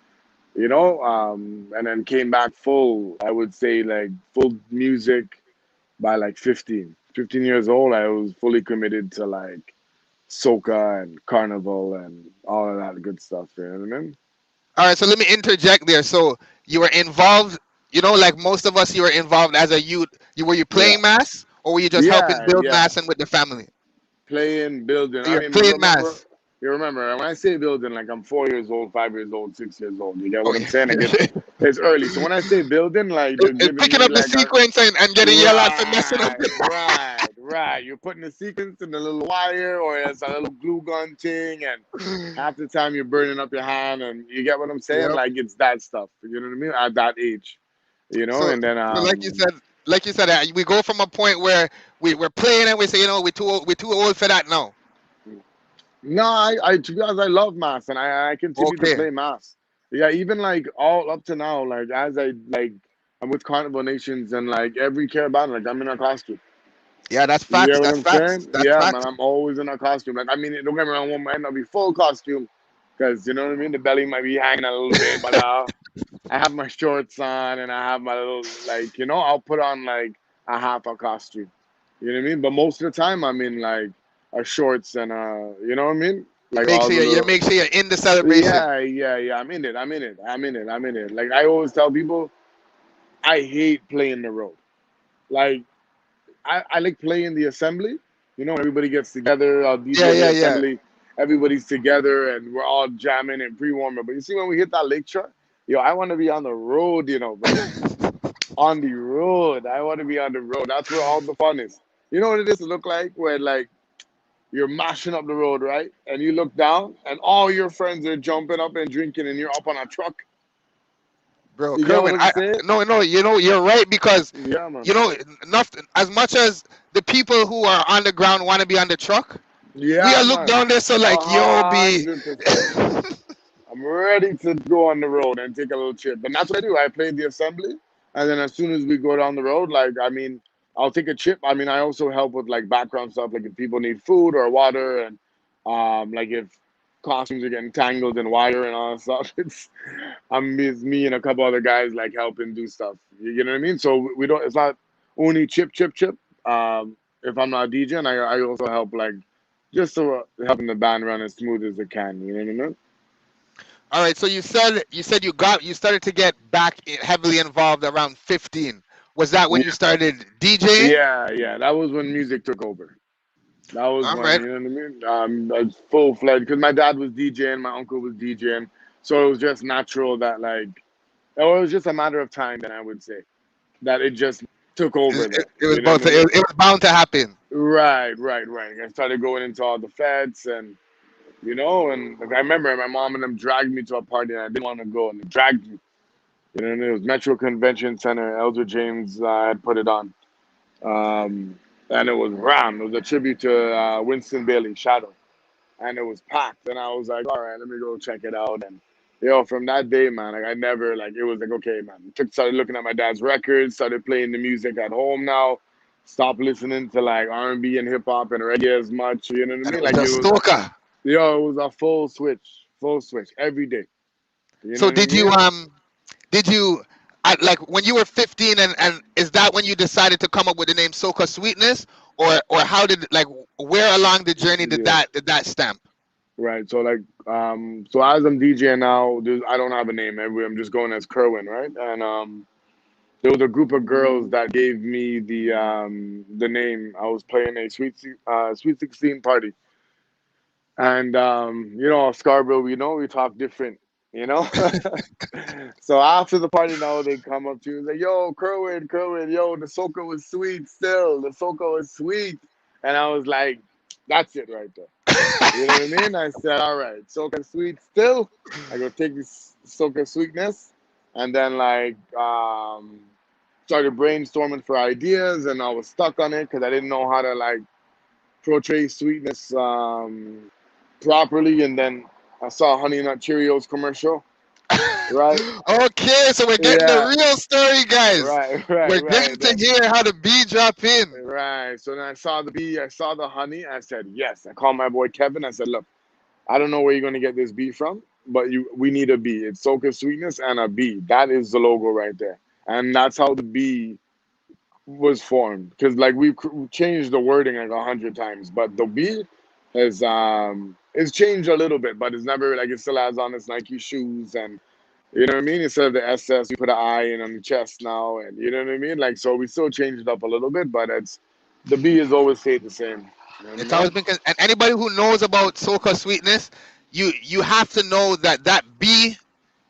and then came back full. I would say like full music by like 15 years old. I was fully committed to like soca and carnival and all of that good stuff. You know what I mean?
All right, so let me interject there. So you were involved, like most of us, you were involved as a youth. Were you
Yeah,
playing mass, or were you just helping
yeah,
build
yeah.
mass and with the family?
Playing, building.
So
I
you're
mean,
playing
remember,
mass.
you remember when I say building, like I'm 4 years old, 5 years old, 6 years old. You get
Oh
what I'm
yeah.
saying? Like it's early. So when I say building, like they're
It's
giving
picking
me
up the
like a
sequence and getting yelled at for messing up.
right. You're putting the sequence in the little wire or it's a little glue gun thing, and half the time you're burning up your hand, and you get what I'm saying?
Yep.
Like it's that stuff. You know what I mean? At that age,
So,
and then
so like you said, we go from a point where we're playing and we say, we're too old for that now.
no, I to be honest, I love mass, and I continue to
Okay.
play mass. Yeah, even like all up to now, like as I'm with Carnival Nations and like every Carabana, like I'm in a costume.
Yeah, that's
You
facts.
get what
That's
I'm
facts.
saying?
That's
Yeah, man,
facts.
I'm always in a costume. Like I mean, don't get me wrong, one might not be full costume, because you know what I mean. The belly might be hanging a little bit, but I have my shorts on and I have my little like I'll put on like a half a costume. You know what I mean? But most of the time I'm in like a shorts and you know what I mean?
You
Like
make
all
sure
the
you
little
make sure you're in the celebration.
yeah. I'm in it. I'm in it. Like I always tell people, I hate playing the road. Like I like playing the assembly. When everybody gets together, I'll
Yeah,
DJ the
yeah, yeah.
assembly. Everybody's together and we're all jamming and pre-warming. But you see, when we hit that lake track, I want to be on the road, brother. On the road. I want to be on the road. That's where all the fun is. You know what it is to look like when like you're mashing up the road, right? And you look down and all your friends are jumping up and drinking and you're up on a truck.
Bro,
You get what
Kerwin,
I'm saying?
no, you're right because
Yeah, man.
you know nothing. As much as the people who are on the ground want to be on the truck, we
Yeah,
are look
man.
down there. So like, yo, be
100%. I'm ready to go on the road and take a little trip. But that's what I do. I play the assembly, and then as soon as we go down the road, like I mean, I'll take a chip. I mean, I also help with like background stuff, like if people need food or water, and like if costumes are getting tangled in wire and all that stuff. It's me and a couple other guys like helping do stuff. You know what I mean? So we don't. It's not only chip. If I'm not DJing, I also help like just so helping the band run as smooth as it can. You know what I mean?
all right. So you said you started to get back heavily involved around 15. Was that when you started DJing?
Yeah. That was when music took over. That was
All
when
right.
you know what I mean. I was full fledged because my dad was DJing, my uncle was DJing, so it was just natural that like it was just a matter of time. Then I would say that it just took
It,
over.
it,
Then
it was
you know
both.
what I
It
mean?
was bound to happen.
Right. I started going into all the feds and you know. And like, I remember my mom and them dragged me to a party and I didn't want to go, and they dragged me. You know, and it was Metro Convention Center. Elder James had put it on, and it was Ram. It was a tribute to Winston Bailey, Shadow, and it was packed. And I was like, all right, let me go check it out. And from that day, man, like I never like it was like okay, man. Started looking at my dad's records, started playing the music at home now. Stopped listening to like R&B and hip hop and reggae as much. You know what I
And it
mean?
was
Like
the
it was,
soca.
it was a full switch every day. You know
So
what I mean?
did you like when you were 15, and is that when you decided to come up with the name Soca Sweetness, or how did, like, where along the journey did
Yeah,
that stamp?
right. So like, so as I'm DJing now, I don't have a name. I'm just going as Kerwin, right? And there was a group of girls that gave me the name. I was playing a Sweet 16 party, and Scarborough, we talk different, you know. So after the party, now they come up to you and say, "Yo, Kerwin, yo, the soca was sweet. Still, the soca was sweet." And I was like, "That's it right there." You know what I mean? I said, "All right, soca sweet still." I go take this soca sweetness, and then like started brainstorming for ideas, and I was stuck on it because I didn't know how to like portray sweetness properly. And then I saw Honey Nut Cheerios commercial, right?
Okay, so we're getting the
Yeah,
real story, guys.
right, right,
We're
right.
getting to
Then
hear how the bee drop in.
right. So then I saw the bee, I saw the honey. I said yes. I called my boy Kevin. I said, look, I don't know where you're gonna get this bee from, but we need a bee. It's Soca Sweetness and a bee. That is the logo right there, and that's how the bee was formed. Because like we've changed the wording like 100 times, but the bee has it's changed a little bit, but it's never like it still has on its Nike shoes. And you know what I mean? Instead of the SS, we put an I in on the chest now, and you know what I mean? Like, so we still changed it up a little bit, but it's the B has always stayed the same. You know what I
It's always
mean?
been, and anybody who knows about Soca Sweetness, you have to know that bee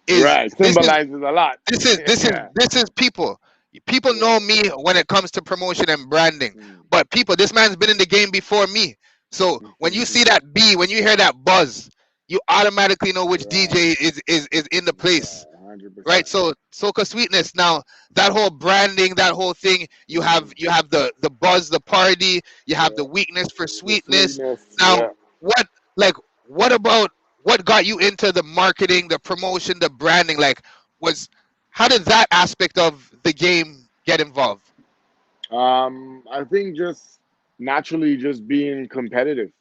is
Right.
this is
Symbolizes a lot.
this is this is
Yeah.
this is people. People know
Yeah.
me when it comes to promotion and branding.
Mm.
But people, this man's been in the game before me. So when you see that B, when you hear that buzz, you automatically know which
Right.
DJ is in the place.
Right.
Right?
100%.
So Soca Sweetness. Now that whole branding, that whole thing,
Mm.
you have the buzz, the party, you have
Yeah.
the weakness for
The
sweetness.
sweetness.
Now
Yeah.
what like what about what got you into the marketing, the promotion, the branding? Like, was how did that aspect of the game get involved?
I think just naturally just being competitive.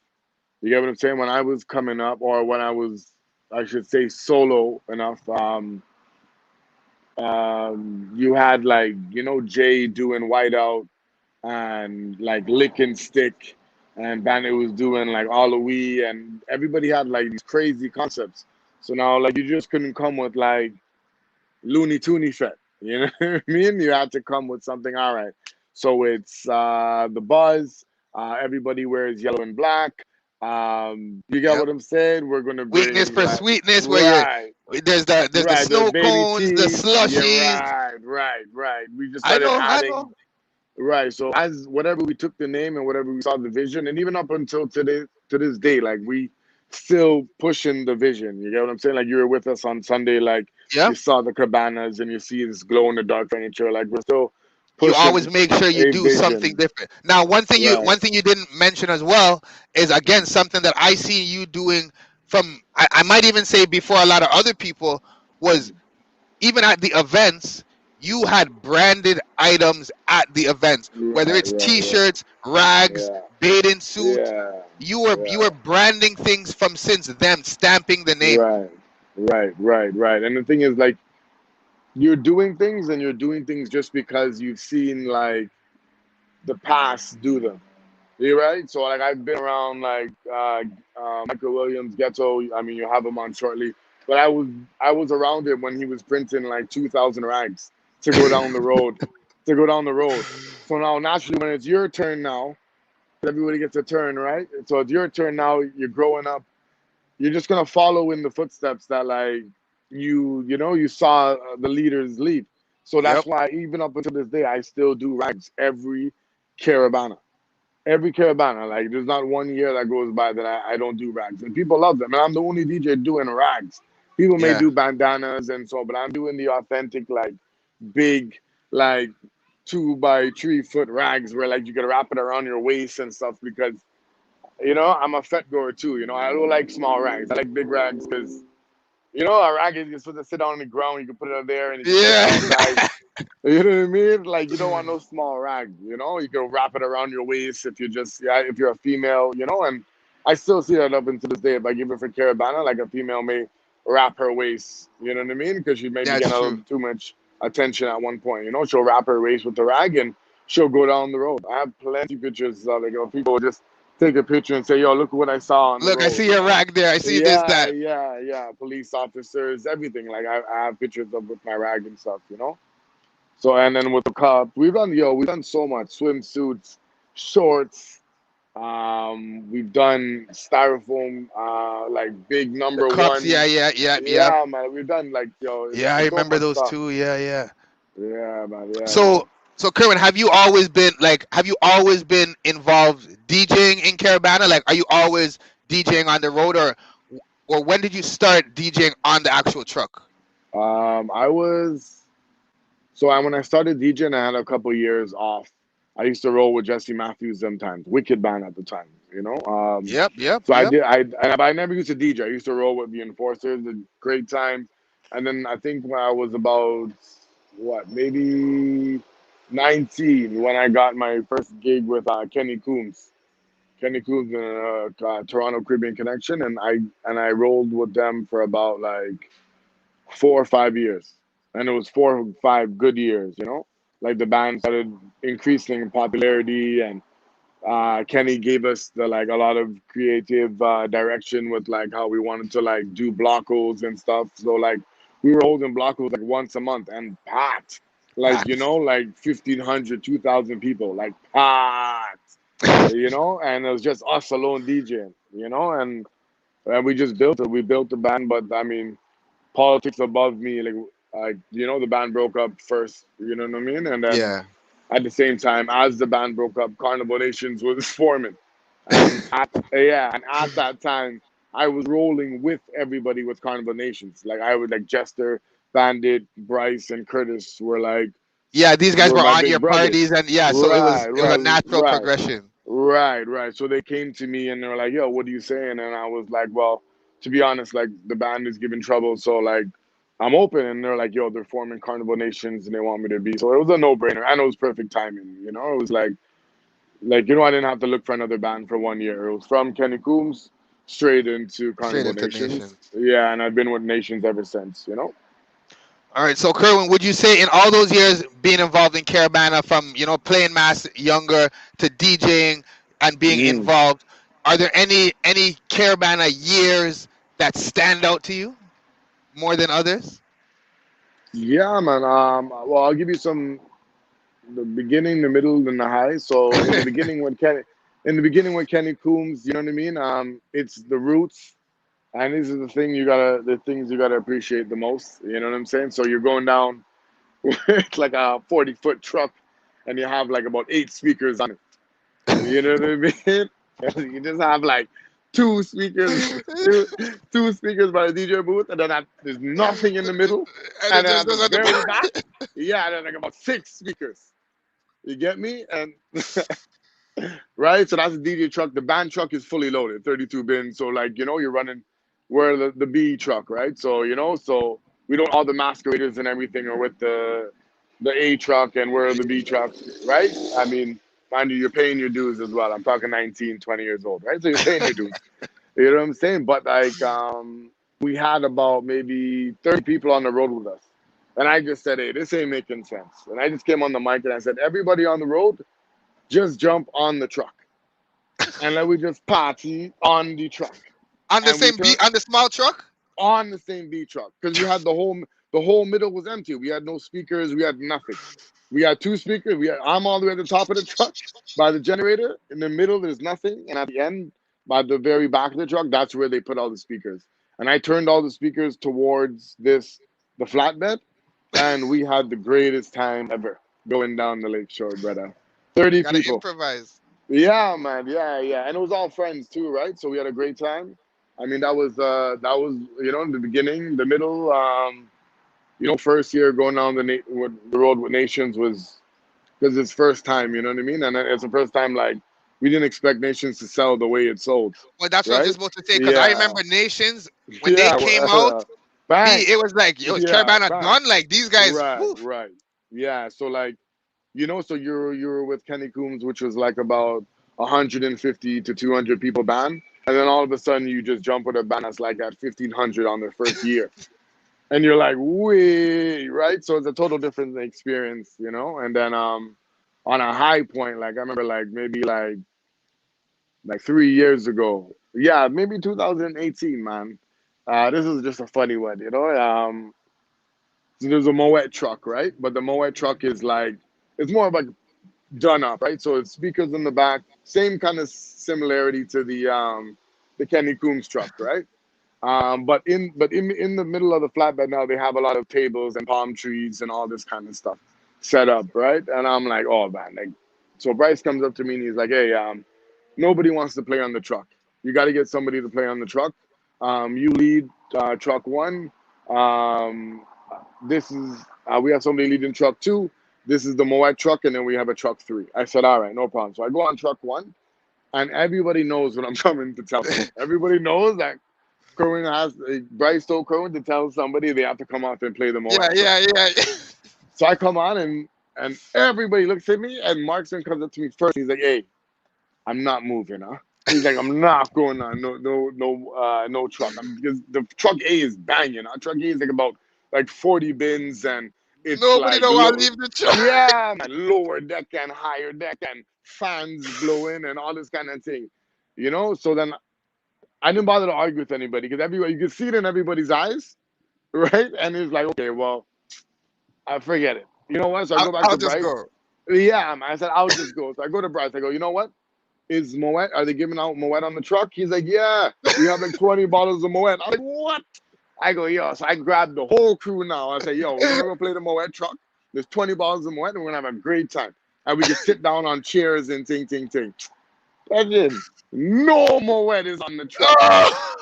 You get what I'm saying? When I was coming up, or when I was, I should say, solo enough, you had like, Jay doing Whiteout and like Lick and Stick, and Bandit was doing like All We, and everybody had like these crazy concepts. So now, like, you just couldn't come with like Looney Tooney Fete. You know what I mean? You had to come with something. All right. So it's the buzz. Everybody wears yellow and black. You get
Yep.
what I'm saying? We're gonna
Weakness
bring
for
like
sweetness, where you're
right,
there's the
right. The
snow
baby
cones, the
teeth. You're
slushies.
right, right, right. We just
I
started
know, I
adding
know.
right. So as whatever we took the name and whatever we saw the vision, and even up until today, to this day, like we still pushing the vision. You get what I'm saying? Like you were with us on Sunday, like
Yeah.
you saw the cabanas and you see this glow in the dark furniture. Like we're still
You always
pushing
make sure you
a
do something
vision.
different. Now,
Right.
one thing you didn't mention as well is, again, something that I see you doing from, I might even say before a lot of other people, was even at the events, you had branded items at the events, whether
Right,
it's
right, right.
t-shirts, rags,
Yeah.
bathing suits.
Yeah.
You
Yeah.
were branding things from since then, stamping the name.
Right. Right, right, right. And the thing is like you're doing things and you're doing things just because you've seen like the past do them. You right? So like I've been around like Michael Williams Ghetto. I mean, you have him on shortly, but I was around him when he was printing like 2,000 rags to go down the road, to go down the road. So now naturally, when it's your turn now, everybody gets a turn, right? So it's your turn now. You're growing up. You're just gonna follow in the footsteps that like you saw the leaders lead. So that's
Yep.
why even up until this day, I still do rags every Caribana. every Caribana. Like there's not one year that goes by that I don't do rags, and people love them. And I'm the only DJ doing rags. People may
Yeah.
do bandanas and so, but I'm doing the authentic, like big, like 2 by 3 foot rags where like you can wrap it around your waist and stuff because I'm a fet goer too. I don't like small rags. I like big rags because a rag is you're supposed to sit on the ground. You can put it up there and it just sits
Yeah.
all nice. You know what I mean? Like you don't want no small rag. You can wrap it around your waist if if you're a female. And I still see that up until this day. If I give it for Caribana, like a female may wrap her waist. You know what I mean? Because she may be
That's
getting a little
true.
too much attention at one point. She'll wrap her waist with the rag and she'll go down the road. I have plenty of pictures. Like people will just take a picture and say, "Yo, look what I saw on the
Look, I
road."
see your rag there. I see this,
Yeah,
that.
yeah, yeah. Police officers, everything. Like I have pictures of with my rag and stuff. So and then with the cup, we've done so much. Swimsuits, shorts. We've done styrofoam, like big
The
number
cups. Yeah,
one.
yeah, yeah, yeah.
Yeah, man. We've done like
Yeah, I
it's so
remember
much
those
stuff.
too. Yeah, yeah.
Yeah, man. Yeah, man.
So, so Kerwin, have you always been involved DJing in Carabana? Like, are you always DJing on the road, or when did you start DJing on the actual truck?
I was when I started DJing, I had a couple years off. I used to roll with Jesse Matthews sometimes, wicked band at the time.
Yep, yep,
So I
yep.
did. I never used to DJ. I used to roll with the Enforcers, a great time. And then I think when I was about maybe 19, when I got my first gig with Kenny Coombs. Kenny Coombs in Toronto Caribbean Connection, and I rolled with them for about like 4 or 5 years, and it was 4 or 5 good years. Like the band started increasing in popularity, and Kenny gave us like a lot of creative direction with like how we wanted to like do blockos and stuff. So like we were holding blockos like once a month and packed, like
Facts.
like 1,500, 2,000 people, like packed. And it was just us alone DJing. And we just built it. We built the band, but I mean politics above me. Like the band broke up first. You know what I mean? And then
Yeah.
at the same time, as the band broke up, Carnival Nations was forming, and at that time, I was rolling with everybody with Carnival Nations. Like I would like Jester, Bandit, Bryce, and Curtis
Yeah, these guys
were
were
my
on
big
your
brothers.
parties, and yeah, so it was
Right,
it was a
right,
natural
right.
progression.
Right. So they came to me and they were like, "Yo, what are you saying?" And I was like, "Well, to be honest, like the band is giving trouble, so like I'm open." And they're like, "Yo, they're forming Carnival Nations and they want me to be." So it was a no-brainer, and it was perfect timing. It was like I didn't have to look for another band for 1 year. It was from Kenny Coombs straight into
Straight
Carnival
into
Nations.
nation.
Yeah, and I've been with Nations ever since.
All right, so Kerwin, would you say in all those years being involved in Carabana, from playing mass younger to DJing and being
Mm.
involved, are there any Carabana years that stand out to you more than others?
Yeah, man. Well, I'll give you some the beginning, the middle, and the high. So in the beginning with Kenny Coombs, you know what I mean. It's the roots, and these are the things you gotta appreciate the most. You know what I'm saying? So you're going down with like a 40-foot truck, and you have like about 8 speakers on it. You know what I mean? You just have like two speakers, two, two speakers by the DJ booth, and then there's nothing in the middle,
And it
and then
just
at the
goes on the
very
part.
back, yeah, then like about 6 speakers. You get me? And right, so that's the DJ truck. The band truck is fully loaded, 32 bins. So like you're running, we're the B truck, right? So we don't all the masqueraders and everything are with the A truck, and we're the B truck, right? I mean, mind you, you're paying your dues as well. I'm talking 19, 20 years old, right? So you're paying your dues. You know what I'm saying? But like we had about maybe 30 people on the road with us. And I just said, "Hey, this ain't making sense." And I just came on the mic and I said, "Everybody on the road, just jump on the truck and let we just party on the truck."
On the
And we
same
turned
beat on the small truck.
on the same B truck because we had the whole middle was empty. We had no speakers. We had nothing. We had 2 speakers. I'm all the way at the top of the truck by the generator. In the middle, there's nothing, and at the end, by the very back of the truck, that's where they put all the speakers. And I turned all the speakers towards the flatbed, and we had the greatest time ever going down the lakeshore, brother. 30
Gotta
people.
improvise.
Yeah, man. Yeah, yeah. And it was all friends too, right? So we had a great time. I mean, that was the beginning, the middle. First year going down the road with Nations was because it's first time. You know what I mean? And it's the first time like we didn't expect Nations to sell the way it sold,
Well, that's what I was
right?
just about to say because I
Yeah,
remember Nations when they
yeah.
came out. B,
Bang.
it was like, yo, is
Yeah,
Caribana
bang.
done? Like these guys,
Right,
whew.
right. Yeah. So like so you're with Kenny Coombs, which was like about 150 to 200 people band, and then all of a sudden you just jump with a band that's like at 1,500 on their first year, and you're like, wait, right? So it's a total different experience. And then on a high point, like I remember, like maybe like 3 years ago, yeah, maybe 2018, man. This is just a funny one. So there's a Moet truck, right? But the Moet truck is like it's more of like done up, right? So it's speakers in the back, same kind of similarity to the Kenny Coombs truck, right? But in the middle of the flatbed now they have a lot of tables and palm trees and all this kind of stuff set up, right? And I'm like, oh man, like so Bryce comes up to me and he's like, hey, nobody wants to play on the truck. You got to get somebody to play on the truck. You lead truck one. Um, this is we have somebody leading truck two. This is the Moet truck, and then we have a truck three. I said, all right, no problem. So I go on truck one, and everybody knows what I'm coming to tell them. Everybody knows that Bryce told Kerwin to tell somebody they have to come out and play the
Yeah,
Moet truck.
yeah, yeah.
So I come on, and everybody looks at me, and Markson comes up to me first. He's like, hey, I'm not moving, huh? He's like, I'm not going on no truck. Because the truck A is banging. Huh? Truck A is like about like 40 bins and it's
Nobody
like
don't want to
low,
leave the truck.
yeah, man, lower deck and higher deck and fans blowing and all this kind of thing. So then I didn't bother to argue with anybody because everybody you could see it in everybody's eyes, right? And it's like, okay, well, I forget it. You know what? So I go back
I'll
to
just
Bryce.
go.
Yeah, man. I said I'll just go. So I go to Bryce. I go, you know what? Is Moet, are they giving out Moet on the truck? He's like, yeah, we have like 20 bottles of Moet. I'm like, what? I go, yo. So I grabbed the whole crew now. I say, yo, we're going to go play the Moet truck. There's 20 bottles of Moet and we're going to have a great time. And we can sit down on chairs and ting, ting, ting. Imagine, no Moet is on the truck, man.
Oh!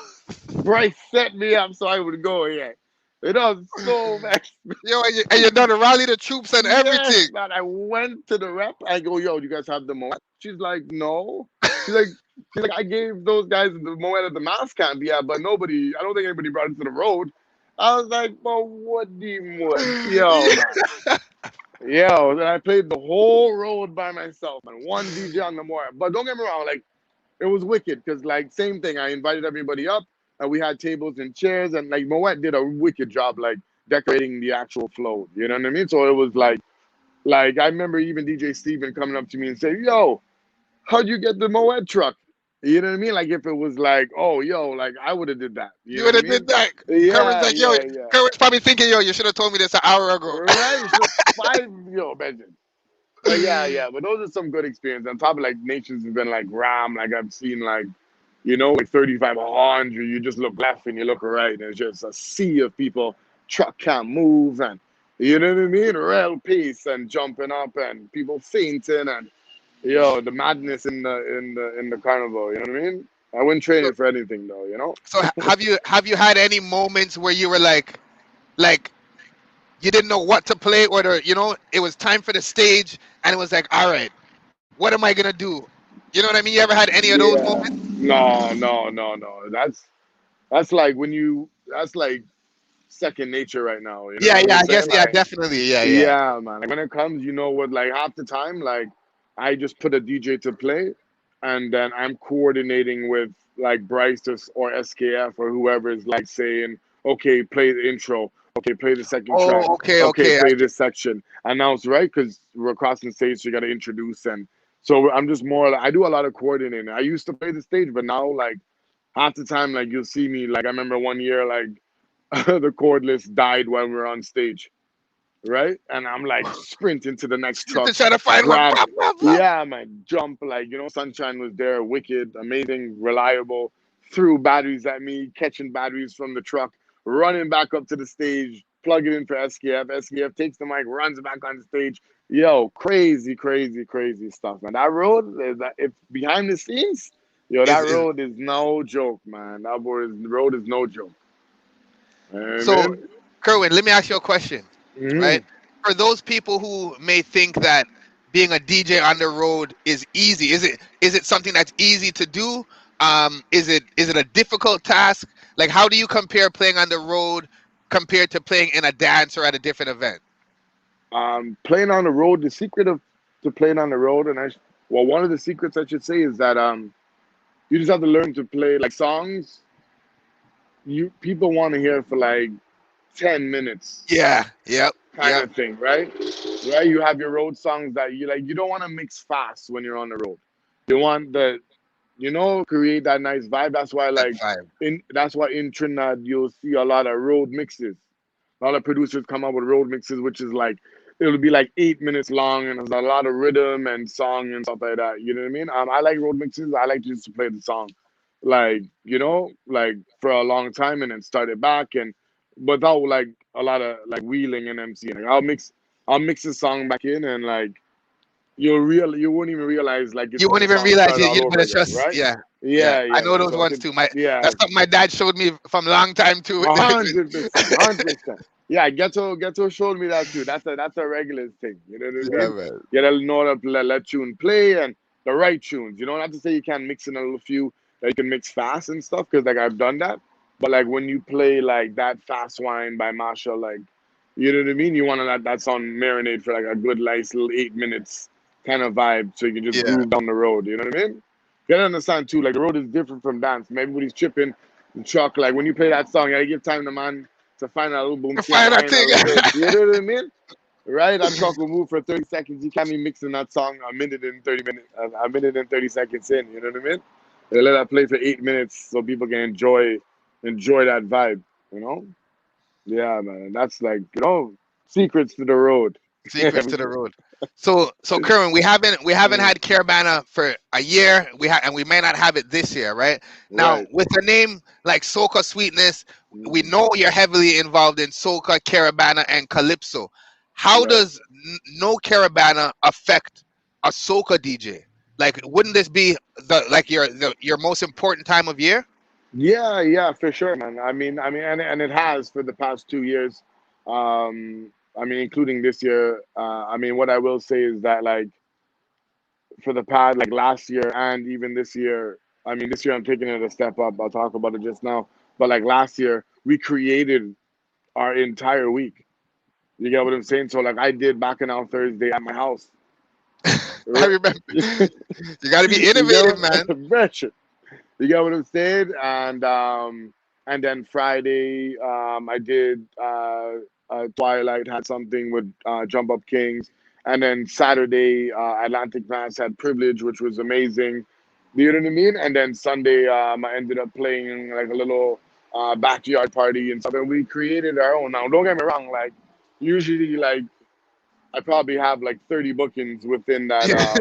Bryce set me up so I would go here. It was so bad.
Yo, and you done to rally the troops and
Yes,
everything.
man. I went to the rep. I go, yo, do you guys have the Moet? She's like, no. She's like, she's like, I gave those guys the Moet at the mass camp. Yeah, but nobody, I don't think anybody brought it to the road. I was like, well, what do you want? Yo, man. Yo, then I played the whole road by myself, and one DJ on the Moet. But don't get me wrong, like, it was wicked because, like, same thing. I invited everybody up, and we had tables and chairs, and like Moet did a wicked job, like decorating the actual float. You know what I mean? So it was like I remember even DJ Steven coming up to me and saying, "Yo, how'd you get the Moet truck?" You know what I mean? Like if it was like, "Oh, yo, like I would have did that." You
You
know what
would
I
have did
mean?
that. Kerwin's
Yeah,
like, yo,
yeah, yeah.
Kerwin's probably thinking, yo, you should have told me this an hour ago.
Right? So 5, imagine. But yeah, yeah. But those are some good experiences. On top of like Nations has been like Ram. Like I've seen like 3,500. You just look left and you look right, and it's just a sea of people. Truck can't move, and you know what I mean? Rail pace and jumping up, and people fainting, and the madness in the carnival. You know what I mean? I wouldn't trade
So,
it for anything, though.
so have you had any moments where you were like you didn't know what to play, or it was time for the stage, and it was like, all right, what am I gonna do? You know what I mean? You ever had any of those
Yeah.
moments?
No, no, no, no. That's like that's like second nature right now. You know
Yeah,
what
yeah,
I'm
I guess,
saying?
yeah,
Like,
definitely, yeah, yeah.
yeah, man. Like when it comes, what, like half the time, like I just put a DJ to play, and then I'm coordinating with like Bryce or SKF or whoever is like saying, okay, play the intro, okay, play the second track,
Oh, okay,
okay,
okay.
play this section. Announce, right? Because we're crossing stage, so you got to introduce, and so I'm just more. I do a lot of coordinating. I used to play the stage, but now like half the time, like you'll see me. Like I remember one year, like the chord list died when we were on stage, right? And I'm like sprinting to the next
To
truck,
try to find one.
grab,
Blah, blah, blah.
yeah, man, jump. Like, Sunshine was there, wicked, amazing, reliable, threw batteries at me, catching batteries from the truck, running back up to the stage. plug it in for SKF. SKF takes the mic, runs back on stage. Yo, crazy, crazy, crazy stuff, man. That road is that if behind the scenes, yo, that
Is
road is no joke, man. The road is no joke.
so,
Amen.
Kerwin, let me ask you a question, right?
Mm-hmm.
For those people who may think that being a DJ on the road is easy, is it something that's easy to do? Is it a difficult task? Like, how do you compare playing on the road compared to playing in a dance or at a different event?
Playing on the road, the secret of to playing on the road, well, one of the secrets I should say is that you just have to learn to play like songs. You people want to hear for like 10 minutes
Yeah, yep,
kind
yep.
of thing, right? Right? You have your road songs that you like. You don't want to mix fast when you're on the road. You want the, create that nice vibe. That's why,
That
like,
vibe.
in Trinidad you'll see a lot of road mixes. A lot of producers come up with road mixes, which is like it'll be like 8 minutes long and there's a lot of rhythm and song and stuff like that. You know what I mean? I like road mixes. I like just to play the song, like like for a long time and then start it back and without like a lot of like wheeling and MC. Like I'll mix the song back in and like you won't even realize like
You
it's
won't
the
even
song
realize
started
you,
all
you but
over
it's
again,
just
right?
yeah, yeah.
Yeah,
I
yeah,
know
yeah.
those
So
ones too. My
yeah,
That's something my dad showed me from long time too.
100%, 100%. Yeah, Ghetto showed me that too. That's a regular thing. You know what I
Yeah,
mean?
man.
You gotta know how to let tune play and the right tunes. Not to say you can't mix in a little few that you can mix fast and stuff because like I've done that. But like when you play like that fast wine by Marshall, like you know what I mean? You want to let that song marinate for like a good nice little 8 minutes kind of vibe so you can just
Yeah.
groove down the road. You know what I mean? You gotta understand too, like the road is different from dance. Everybody's tripping the truck. Like when you play that song, you gotta give time to man to find a little boom,
To
see a
find that
line a
thing.
little bit. You know what I mean? Right? That truck will move for 30 seconds. You can't be mixing that song a minute and 30 seconds in. You know what I mean? They let that play for 8 minutes so people can enjoy that vibe. You know? Yeah, man. That's like secrets to the road.
Secrets to the road. So Kerwin, we haven't
Mm,
had Caribana for a year. And we may not have it this year, right? Now,
right.
with a name like Soca Sweetness, we
Mm,
know you're heavily involved in Soca, Caribana, and Calypso. How
right.
does no Caribana affect a Soca DJ? Like, wouldn't this be your most important time of year?
Yeah, yeah, for sure, man. And it has for the past 2 years. Including this year. What I will say is that like for the past like last year and even this year. This year I'm taking it a step up. I'll talk about it just now. But like last year, we created our entire week. You get what I'm saying? So like I did Bacchanal Thursday at my house.
I
Right?
remember.
you
You got to be innovative, man.
get betcha. You get what I'm saying? And then Friday, I did Twilight had something with Jump Up Kings, and then Saturday, Atlantic Mass had Privilege, which was amazing. You know what I mean? And then Sunday, I ended up playing like a little backyard party and stuff, and we created our own. Now, don't get me wrong, like usually, like I probably have like 30 bookings within that,
Yeah,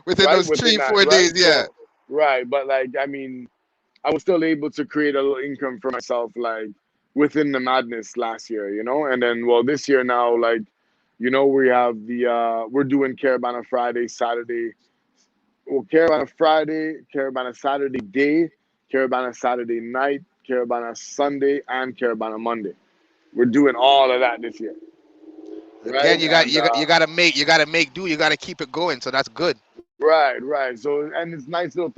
within
right?
those
Within
three,
that,
4 days.
right?
Yeah.
So, right, but like I was still able to create a little income for myself, like within the madness last year, and then well this year now, like, we have we're doing Caravana Friday, Saturday, well Caravana Friday, Caravana Saturday day, Caravana Saturday night, Caravana Sunday, and Caravana Monday. We're doing all of that this year, right?
Again,
And
you gotta make do. You gotta keep it going. So that's good.
right, right. So, and it's nice little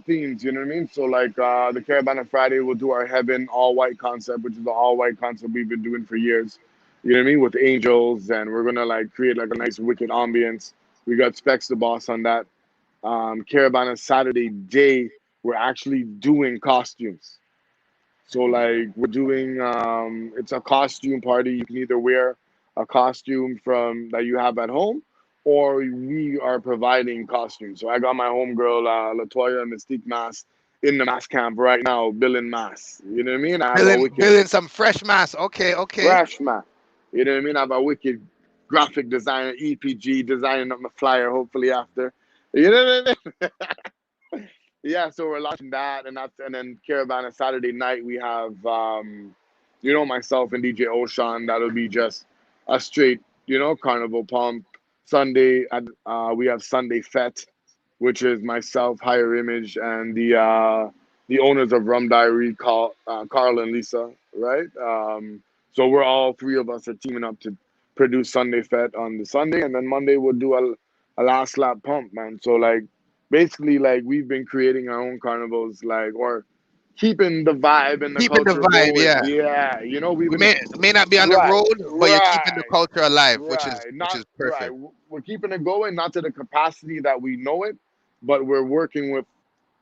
themes, you know what I mean? So, like the Caravana Friday, we'll do our Heaven all white concept, which is the all white concept we've been doing for years. You know what I mean? With angels, and we're gonna like create like a nice wicked ambience. We got Specs the boss on that. Caravana Saturday day, we're actually doing costumes. So like we're doing it's a costume party. You can either wear a costume from that you have at home, or we are providing costumes. So I got my homegirl Latoya Mystique Mass in the mass camp right now, billing mass. You know what I mean? I have a wicked
Building some fresh mass. Okay, okay.
fresh mass. You know what I mean? I have a wicked graphic designer, EPG designing up my flyer. Hopefully after. You know what I mean? Yeah, so we're launching that, and then Caravana Saturday night we have myself and DJ Oshan, that'll be just a straight, carnival pump. Sunday at we have Sunday Fete, which is myself, Higher Image, and the owners of Rum Diary, Carl and Lisa, right? So we're all three of us are teaming up to produce Sunday Fete on the Sunday, and then Monday we'll do a last lap pump, man. So like basically like we've been creating our own carnivals, like or keeping the vibe and the
Keeping the
culture
vibe,
going.
yeah.
Yeah, we've
We
been
may not be on the
right,
road, but you're keeping the
right,
culture alive,
right.
which
Not
is
right.
perfect.
We're keeping it going, not to the capacity that we know it, but we're working with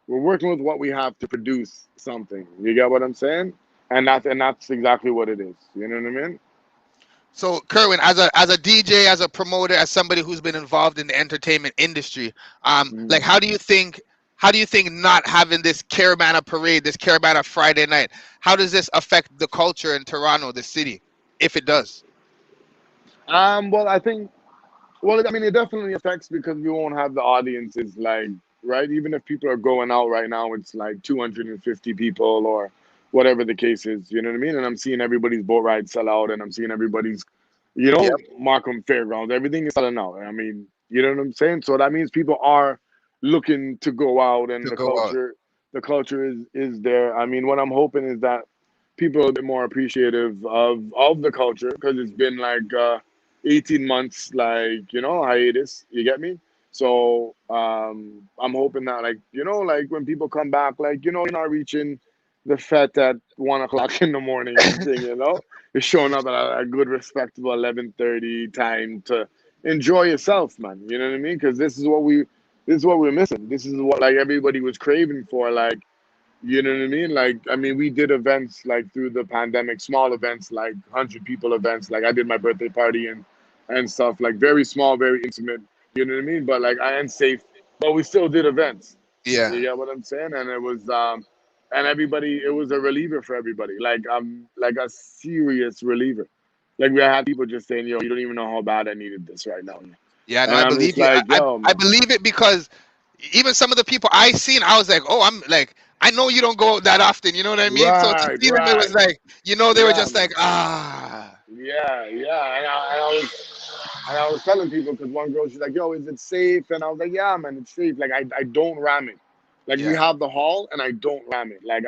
what we have to produce something. You get what I'm saying? And that's exactly what it is. You know what I mean?
So, Kerwin, as a DJ, as a promoter, as somebody who's been involved in the entertainment industry, like
Mm.
how do you think not having this Caribana parade, this Caribana Friday night, how does this affect the culture in Toronto, the city, if it does?
Well, I think. Well, I mean, it definitely affects because we won't have the audiences, like, right? Even if people are going out right now, it's like 250 people or whatever the case is. You know what I mean? And I'm seeing everybody's boat ride sell out, and I'm seeing everybody's,
Yep,
Markham Fairgrounds. Everything is selling out. I mean, you know what I'm saying? So that means people are looking to go out, and
to
the
go out.
culture is there. I mean, what I'm hoping is that people are a bit more appreciative of the culture because it's been like 18 months, like, hiatus. You get me? So I'm hoping that, like, like when people come back, like, you're not reaching the fete at 1 o'clock in the morning and thing, you're showing up at a good, respectable 11:30 time to enjoy yourself, man. You know what I mean? Because this is what we're missing. This is what like everybody was craving for, like, you know what I mean? Like, I mean, we did events like through the pandemic, small events, like 100 people events. Like I did my birthday party and stuff, like very small, very intimate. You know what I mean? But like I am safe, but we still did events.
Yeah,
You get what I'm saying? And it was and everybody, it was a reliever for everybody, like a serious reliever. Like we had people just saying, "Yo, you don't even know how bad I needed this right now."
yeah. No,
And
I
I'm
believe
just
you.
like, "Yo,
I
man,
believe it because even some of the people I seen, I was like, oh, I'm like, I know you don't go out that often. You know what I mean? So to
right,
see them, it was
right,
like, they were
yeah,
just
man."
like, ah,
Yeah, yeah. And I was telling people because one girl, she's like, "Yo, is it safe?" And I was like, "Yeah, man, it's safe. Like I don't ram it. Like we
yeah,
have the hall, and I don't ram it. Like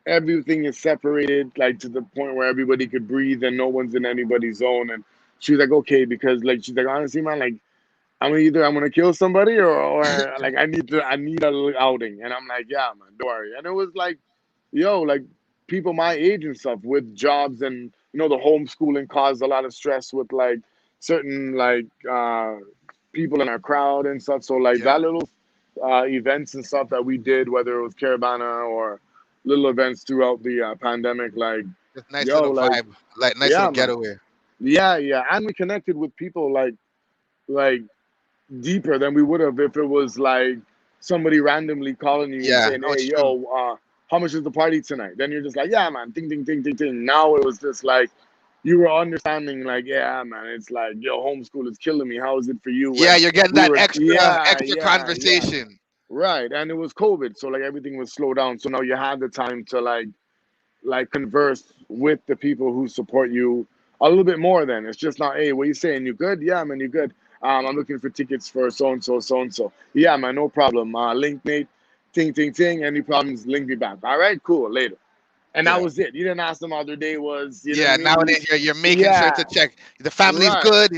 everything is separated, like to the point where everybody could breathe and no one's in anybody's zone." And she was like, "Okay," because like she's like, "Honestly, man, like I'm gonna kill somebody or like I need a little outing." And I'm like, "Yeah, man, don't worry." And it was like, yo, like people my age and stuff with jobs, and the homeschooling caused a lot of stress with like certain like people in our crowd and stuff. So like
yeah.
that little events and stuff that we did, whether it was Caribana or little events throughout the pandemic, like,
Just nice
yo,
little
like,
vibe, like nice little
yeah, man,
getaway.
yeah, yeah. And we connected with people like deeper than we would have if it was like somebody randomly calling you and
Yeah,
saying,
no,
"Hey,
it's true.
yo, how much is the party tonight?" Then you're just like, "Yeah, man, ting, ting, ting, ting, ting." Now it was just like you were understanding, like, "Yeah, man, it's like, yo, homeschool is killing me. How is it for you?"
Yeah,
When
you're getting
we
that
were,
extra
yeah,
extra
yeah, yeah,
conversation.
right. And it was COVID, so like everything was slowed down. So now you had the time to like converse with the people who support you a little bit more. Then it's just not, "Hey, what you saying? You good? Yeah, man, you good. I'm looking for tickets for so and so, so and so. Yeah, man, no problem. Link Nate, ting, ting, ting. Any problems? Link me back. All right, cool. Later." And that
Yeah,
was it. You didn't ask them how their day was. You know what I
yeah.
mean?
Nowadays, you're making sure
Yeah,
to check the family's
right,
good.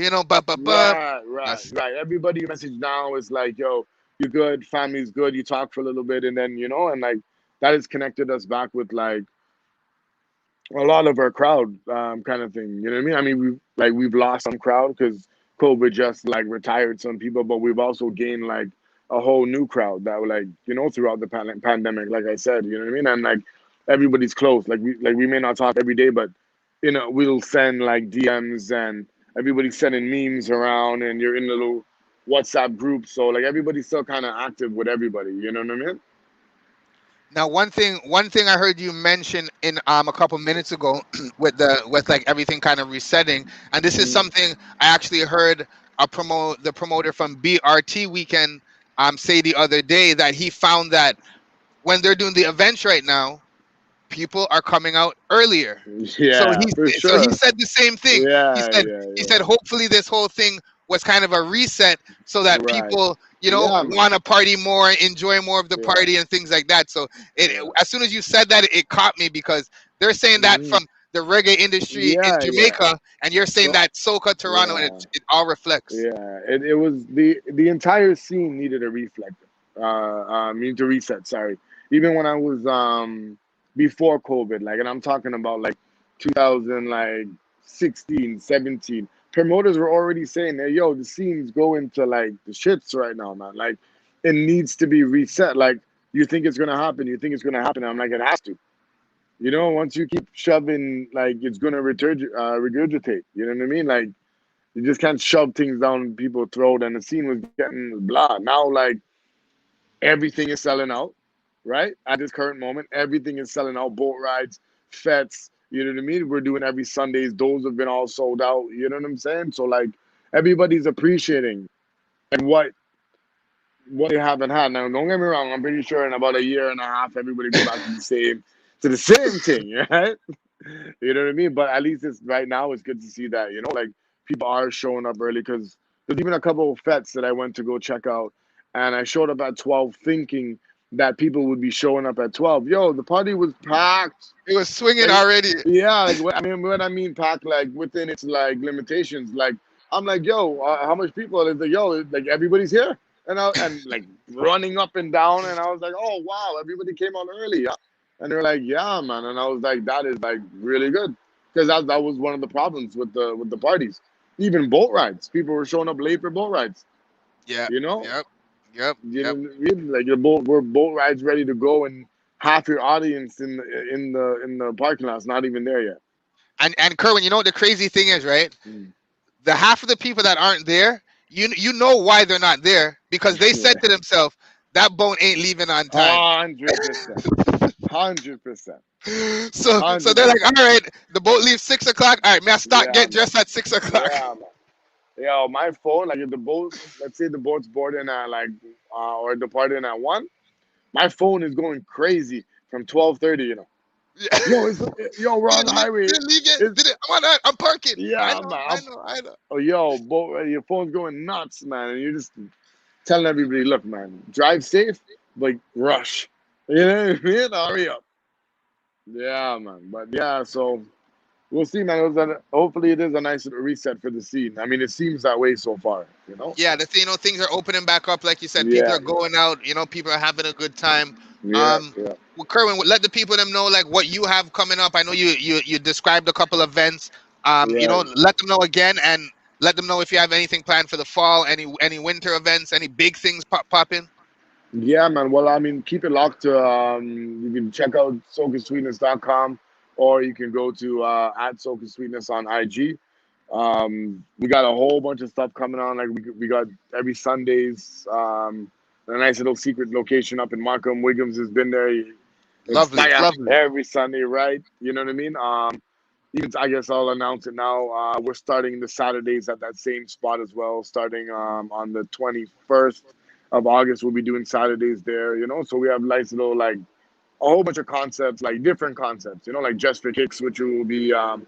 But
right, right,
that's
right. Everybody you message now is like, "Yo, you good? Family's good." You talk for a little bit, and then and like that has connected us back with like a lot of our crowd, kind of thing. You know what I mean? I mean, we've lost some crowd because COVID just like retired some people, but we've also gained like a whole new crowd that were like, throughout the pandemic. Like I said, you know what I mean? And like everybody's close. Like we may not talk every day, but we'll send like DMs, and everybody's sending memes around, and you're in little WhatsApp groups. So like everybody's still kind of active with everybody. You know what I mean?
now one thing I heard you mention in a couple minutes ago with like everything kind of resetting, and this is
Mm,
something I actually heard the promoter from BRT weekend say the other day that he found that when they're doing the events right now, people are coming out earlier. So
Yeah, for
he
sure.
said the same thing.
Yeah, yeah,
He
yeah.
said hopefully this whole thing was kind of a reset so that
Right.
people,
Yeah, man.
want to party more, enjoy more of the
Yeah,
party and things like that. So
yeah.
as soon as you said that, it caught me because they're saying that
Mhm.
from the reggae industry in
Yeah, yeah.
Jamaica, and you're saying
So,
that Soca Toronto, and
yeah.
it all reflects.
Yeah, it was the entire scene needed a reflector. Need to reset. Sorry. Even when I was before COVID, like, and I'm talking about like 2000, like 16, 17. Promoters were already saying that, yo, the scene's going to like the shits right now, man. Like, it needs to be reset. Like, you think it's gonna happen? You think it's gonna happen? I'm like, it has to. Once you keep shoving, like, it's gonna regurgitate. You know what I mean? Like, you just can't shove things down people's throat, and the scene was getting blah. Now, like, everything is selling out, right? At this current moment, everything is selling out. Boat rides, fetes, you know what I mean? We're doing every Sundays. Those have been all sold out. You know what I'm saying? So, like, everybody's appreciating like what they haven't had. Now, don't get me wrong. I'm pretty sure in about a year and a half, everybody go back to the same thing, right? You know what I mean? But at least it's right now. It's good to see that like people are showing up early because there's even a couple of fetes that I went to go check out, and I showed up at 12 thinking that people would be showing up at 12. Yo, the party was packed.
It was swinging
Like,
already.
yeah, like what I mean packed, like within its like limitations. Like, I'm like, yo, how much people? It's like, yo, like everybody's here, and like running up and down, and I was like, oh wow, everybody came out early. Yeah. And they're like, yeah, man, and I was like, that is like really good because that was one of the problems with the parties. Even boat rides, people were showing up late for boat rides.
Yeah.
You know,
Yep. Yep.
you
Yep.
know, like your boat rides ready to go, and half your audience in the parking lot's not even there yet.
And Kerwin, you know what the crazy thing is, right?
Mm.
The half of the people that aren't there, you know why they're not there because they said
Yeah.
to themselves that boat ain't leaving on time.
100%. 100%.
So they're like,
100%.
all right, the boat leaves 6 o'clock. All right, may I start
Yeah,
get
man.
dressed at 6 o'clock?
Yeah, man. Yo, my phone, like if the boat, let's say the boat's boarding at like, or departing at 1, my phone is going crazy from 12:30.
Yeah.
Yo, yo, we're on the highway.
Didn't leave yet.
It's,
Did it? I'm parking. I
yeah,
know.
man.
I know. I know.
Oh, yo, your phone's going nuts, man, and you're just telling everybody, look, man, drive safe, like rush. You know what I mean? Hurry up. Yeah, man. But yeah, so we'll see, man. Hopefully, it is a nice reset for the scene. I mean, it seems that way so far.
Yeah, things are opening back up. Like you said, people
Yeah,
are going out. People are having a good time.
yeah,
Um,
yeah,
well, Kerwin, let the people them know like what you have coming up. I know you described a couple events.
yeah.
Let them know again and let them know if you have anything planned for the fall, any winter events, any big things popping.
Yeah, man. Well, I mean, keep it locked to, you can check out SocaSweetness.com, or you can go to at SocaSweetness on IG. We got a whole bunch of stuff coming on. Like, we got every Sundays, a nice little secret location up in Markham. Wiggums has been there. It's
Lovely,
fire
lovely.
every Sunday, right? You know what I mean? Even I guess I'll announce it now. We're starting the Saturdays at that same spot as well. Starting on the 21st of August, we'll be doing Saturdays there. So we have nice little like a whole bunch of concepts, like different concepts. Like Just for Kicks, which will be a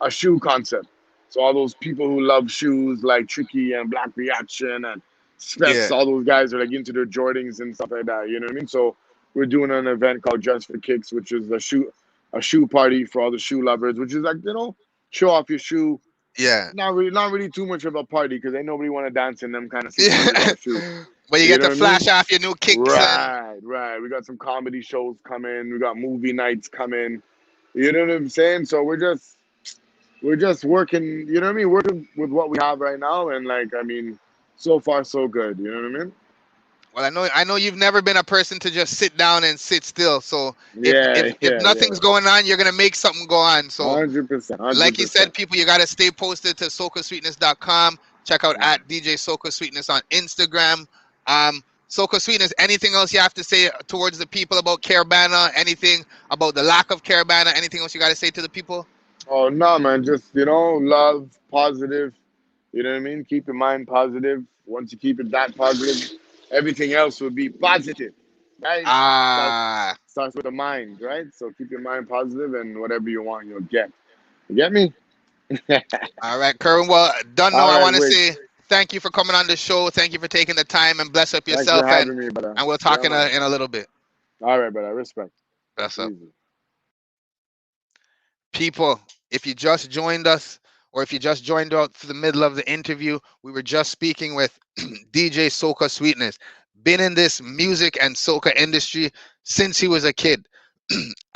shoe concept. So all those people who love shoes, like Tricky and Black Reaction and Specs,
Yeah.
all those guys are like into their Jordans and stuff like that. You know what I mean? So we're doing an event called Just for Kicks, which is a shoe party for all the shoe lovers, which is like show off your shoe.
Yeah.
Not really too much of a party because ain't nobody want to dance in them kind of
Yeah.
$600 shoes.
But you
You
get
know
to
what I mean?
flash off your new kicks and
Right, right. We got some comedy shows coming. We got movie nights coming. You know what I'm saying? So we're just working. You know what I mean? Working with what we have right now, and like I mean, so far so good. You know what I mean?
well, I know you've never been a person to just sit down and sit still. So if
Yeah,
if
yeah, yeah.
nothing's going on, you're gonna make something go on. So
100%, hundred
like you said,
percent.
people, you gotta stay posted to SocaSweetness.com. Check out
Mm.
at DJ Soca Sweetness on Instagram. Soca Sweetness, anything else you have to say towards the people about Caribana? Anything about the lack of Caribana? Anything else you gotta say to the people?
Oh no, man. Just love, positive. You know what I mean? Keep your mind positive. Once you keep it that positive, everything else will be positive. right? Starts
Ah,
starts with the mind, right? So keep your mind positive, and whatever you want, you'll get. You get me?
all right, Kerwin. Well, don't know.
All
I
right,
want to
Wig.
say thank you for coming on the show. Thank you for taking the time and bless up
Thanks for
yourself.
having me, brother.
And we'll talk
Yeah, man.
in a little bit.
All right, brother. Respect.
Bless up.
Easy.
People, if you just joined us or if you just joined out for the middle of the interview, we were just speaking with DJ Soca Sweetness. Been in this music and soca industry since he was a kid.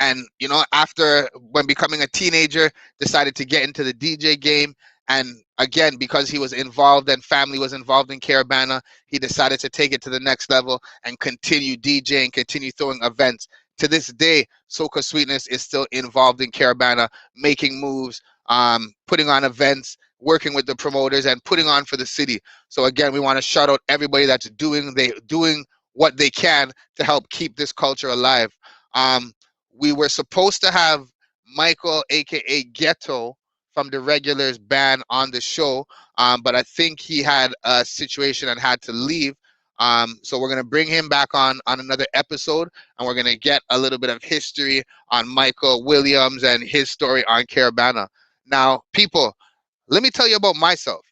And after when becoming a teenager, decided to get into the DJ game. And again, because he was involved and family was involved in Caribana, he decided to take it to the next level and continue DJing, continue throwing events. To this day, Soca Sweetness is still involved in Caribana, making moves, putting on events, working with the promoters, and putting on for the city. So again, we want to shout out everybody that's doing what they can to help keep this culture alive. We were supposed to have Michael, aka Ghetto, from the regulars band on the show, but I think he had a situation and had to leave. So we're gonna bring him back on another episode, and we're gonna get a little bit of history on Michael Williams and his story on Caribana. Now, people, let me tell you about myself.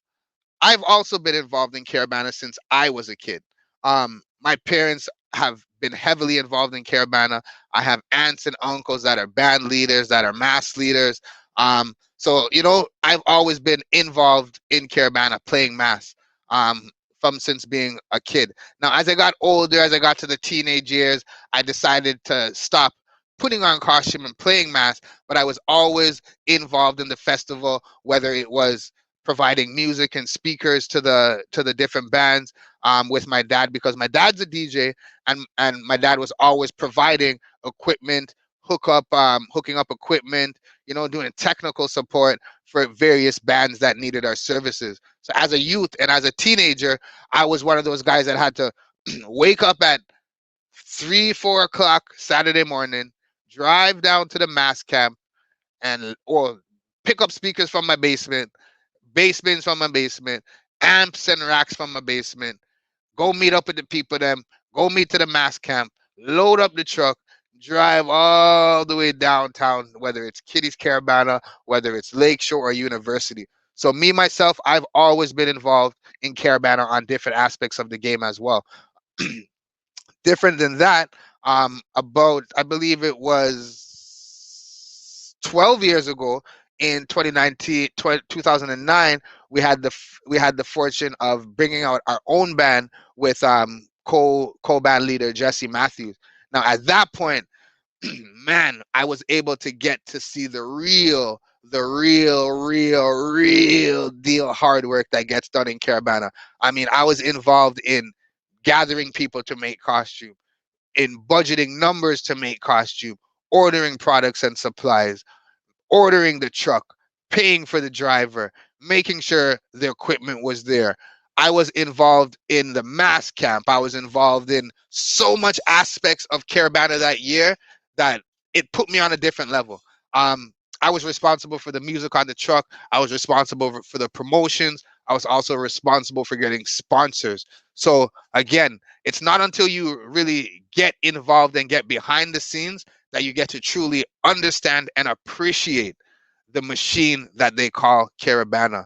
I've also been involved in Caribana since I was a kid. My parents have been heavily involved in Caribana. I have aunts and uncles that are band leaders, that are mass leaders. So I've always been involved in Caribana, playing mass. From since being a kid. Now, as I got older, as I got to the teenage years, I decided to stop putting on costume and playing mass, but I was always involved in the festival, whether it was providing music and speakers to the different bands, with my dad, because my dad's a DJ, and my dad was always providing equipment, hooking up equipment, doing technical support for various bands that needed our services. So as a youth and as a teenager, I was one of those guys that had to wake up at 3, 4 o'clock Saturday morning, drive down to the mass camp, and or pick up speakers from my basement, bass bins from my basement, amps and racks from my basement, go meet up with the people them, go meet to the mass camp, load up the truck, drive all the way downtown, whether it's Kitty's Carabana, whether it's Lakeshore or University. So me myself, I've always been involved in Carabana on different aspects of the game as well. Different than that, about I believe it was 12 years ago in 2019, 2009, we had the fortune of bringing out our own band with co-band leader Jesse Matthews. Now at that point, man, I was able to get to see the real deal hard work that gets done in Carabana. I mean, I was involved in gathering people to make costume, in budgeting numbers to make costume, ordering products and supplies, ordering the truck, paying for the driver, making sure the equipment was there. I was involved in the mass camp. I was involved in so much aspects of Carabana that year that it put me on a different level. I was responsible for the music on the truck. I was responsible for the promotions. I was also responsible for getting sponsors. So again, it's not until you really get involved and get behind the scenes that you get to truly understand and appreciate the machine that they call Carabana.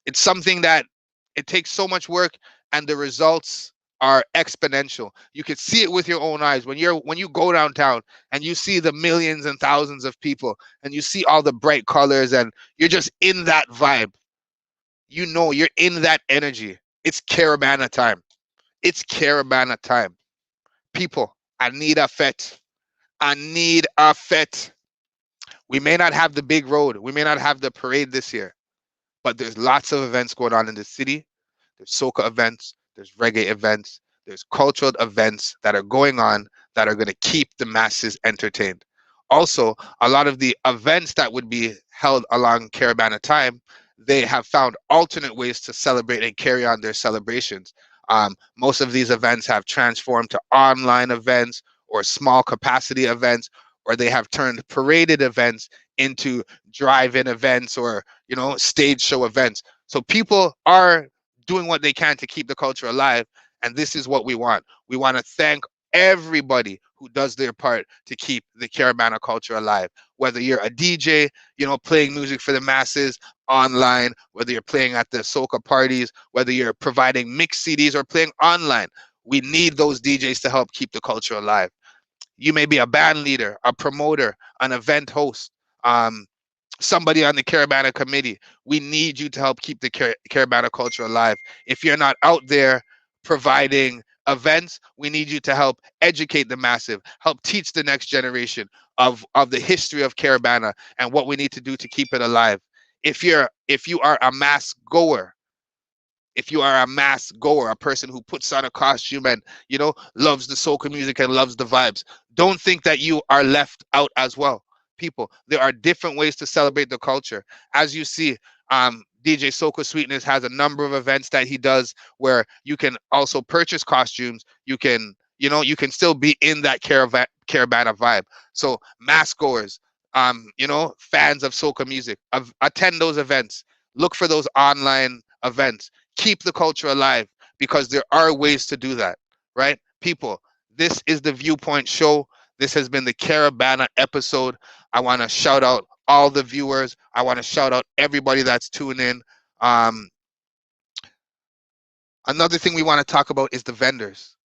It's something that it takes so much work, and the results are exponential. You can see it with your own eyes when you go downtown and you see the millions and thousands of people, and you see all the bright colors, and you're just in that vibe. You're in that energy. It's Carabana time. It's Carabana time. People, I need a fete. I need a fete. We may not have the big road. We may not have the parade this year, but there's lots of events going on in the city. There's soca events, there's reggae events, there's cultural events that are going on that are going to keep the masses entertained. Also, a lot of the events that would be held along Carabana time, they have found alternate ways to celebrate and carry on their celebrations. Most of these events have transformed to online events or small capacity events, or they have turned paraded events into drive-in events, or stage show events. So people are doing what they can to keep the culture alive, and this is what we want. We want to thank everybody who does their part to keep the Caribana culture alive. Whether you're a DJ, playing music for the masses online, whether you're playing at the soca parties, whether you're providing mix CDs or playing online, we need those DJs to help keep the culture alive. You may be a band leader, a promoter, an event host, um, somebody on the Caribana committee. We need you to help keep the Caribana culture alive. If you're not out there providing events, we need you to help educate the massive, help teach the next generation of the history of Caribana and what we need to do to keep it alive. If you are a mass goer, if you are a mass goer, a person who puts on a costume and loves the soca music and loves the vibes, don't think that you are left out as well. People, there are different ways to celebrate the culture. As you see, DJ Soca Sweetness has a number of events that he does where you can also purchase costumes. You can still be in that Caribana vibe. So mass goers, fans of soca music, attend those events. Look for those online events. Keep the culture alive because there are ways to do that, right? People, this is the Vupointz show. This has been the Caribana episode. I want to shout out all the viewers. I want to shout out everybody that's tuning in. Um, Another thing we want to talk about is the vendors.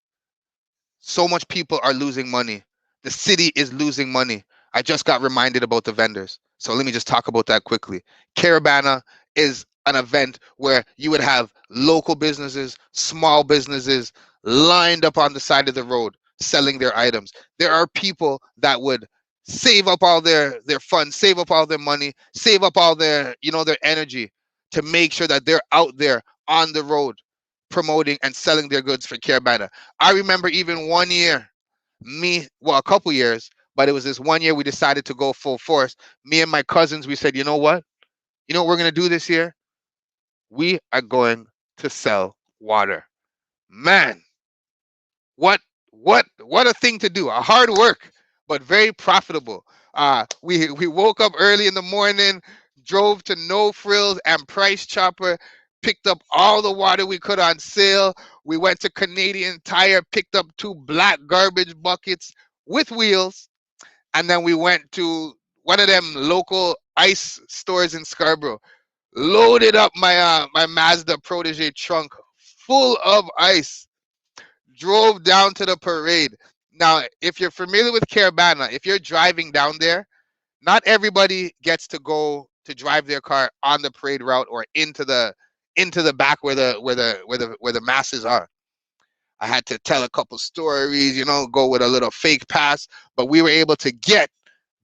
So much people are losing money. The city is losing money. I just got reminded about the vendors. So let me just talk about that quickly. Caribana is an event where you would have local businesses, small businesses lined up on the side of the road selling their items. There are people that would save up all their funds, save up all their money, save up all their energy to make sure that they're out there on the road promoting and selling their goods for Caribana. I remember even one year, a couple years, but it was this one year we decided to go full force. Me and my cousins, we said, you know what? You know what we're going to do this year? We are going to sell water. Man, what a thing to do. A hard work, but very profitable. We woke up early in the morning, drove to No Frills and Price Chopper, picked up all the water we could on sale. We went to Canadian Tire, picked up 2 black garbage buckets with wheels, and then we went to one of them local ice stores in Scarborough. Loaded up my Mazda Protege trunk full of ice. Drove down to the parade. Now, if you're familiar with Caribana, if you're driving down there, not everybody gets to go to drive their car on the parade route or into the back where the masses are. I had to tell a couple stories, go with a little fake pass, but we were able to get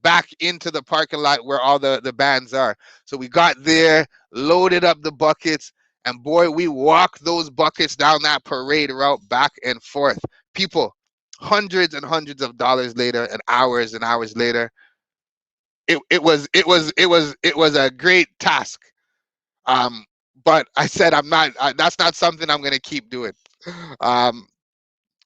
back into the parking lot where all the bands are. So we got there, loaded up the buckets, and boy, we walked those buckets down that parade route back and forth. People, hundreds and hundreds of dollars later and hours later, it was a great task. But I said that's not something I'm gonna keep doing. Um,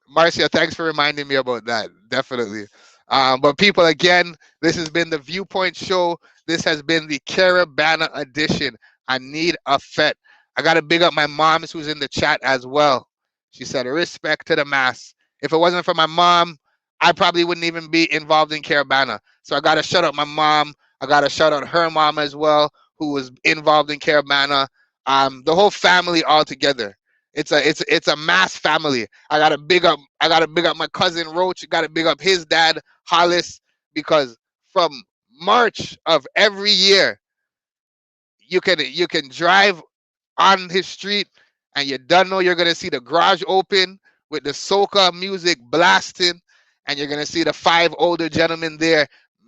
Marcia, thanks for reminding me about that. Definitely. But people, again, this has been the Vupointz show. This has been the Caribana edition. I need a Fete. I got to big up my mom who's in the chat as well. She said, respect to the mass. If it wasn't for my mom, I probably wouldn't even be involved in Caribana. So I got to shout out my mom. I got to shout out her mom as well, who was involved in Caribana. The whole family all together. It's a mass family. I gotta big up my cousin Roach. Gotta big up his dad Hollis, because from March of every year you can drive on his street and you don't know you're gonna see the garage open with the soca music blasting, and you're gonna see the 5 older gentlemen there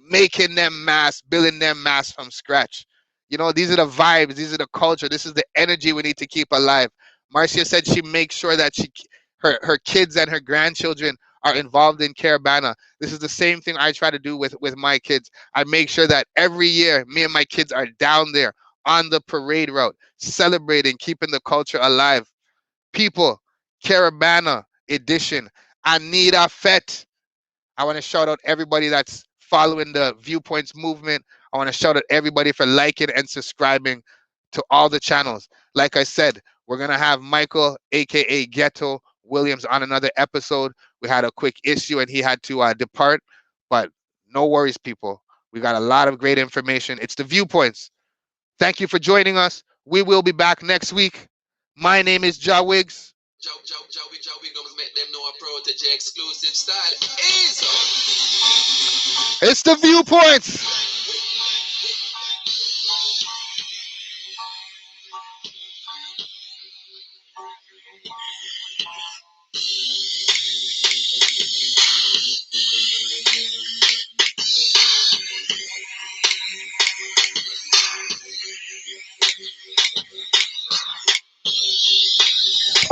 making them mass, building them mass from scratch. These are the vibes, these are the culture, this is the energy we need to keep alive. Marcia said she makes sure that her kids and her grandchildren are involved in Caribana. This is the same thing I try to do with my kids. I make sure that every year me and my kids are down there on the parade route, celebrating, keeping the culture alive. People, Caribana edition. I need a Fete. I want to shout out everybody that's following the Vupointz movement. I want to shout out everybody for liking and subscribing to all the channels. Like I said, we're going to have Michael, aka Ghetto Williams, on another episode. We had a quick issue and he had to depart, but no worries, people. We got a lot of great information. It's the Vupointz. Thank you for joining us. We will be back next week. My name is Ja Wiggs.
We gonna make them know a Protege exclusive style is.
It's the Vupointz.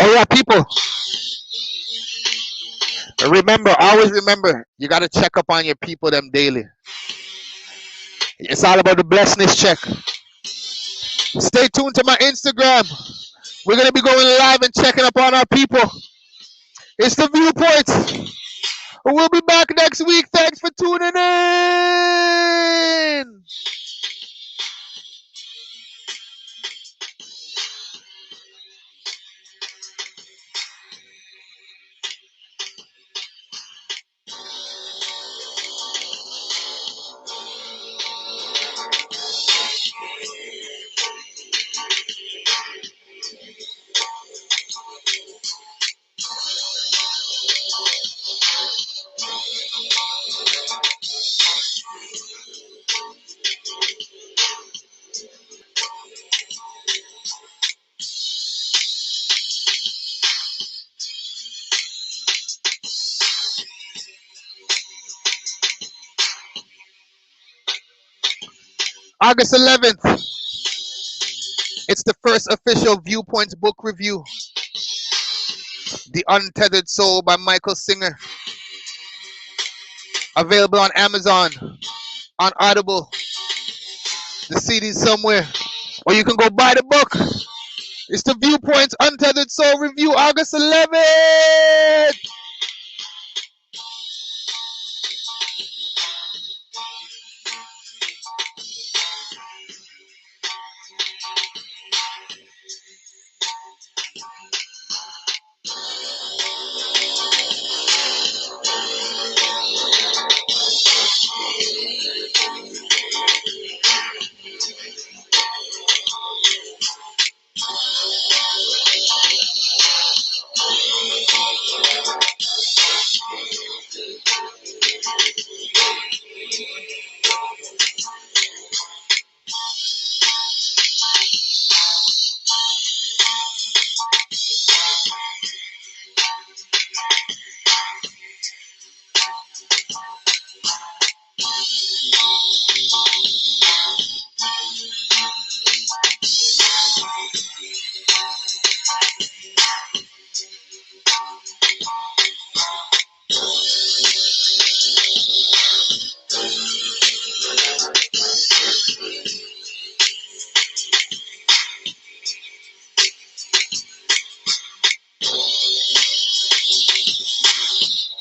All right, people. Remember, always remember, you got to check up on your people them daily. It's all about the blessedness check. Stay tuned to my Instagram. We're going to be going live and checking up on our people. It's the Vupointz. We'll be back next week. Thanks for tuning in. August 11th. It's the first official Vupointz book review. The Untethered Soul by Michael Singer. Available on Amazon, on Audible, the CD somewhere. Or you can go buy the book. It's the Vupointz Untethered Soul review, August 11th.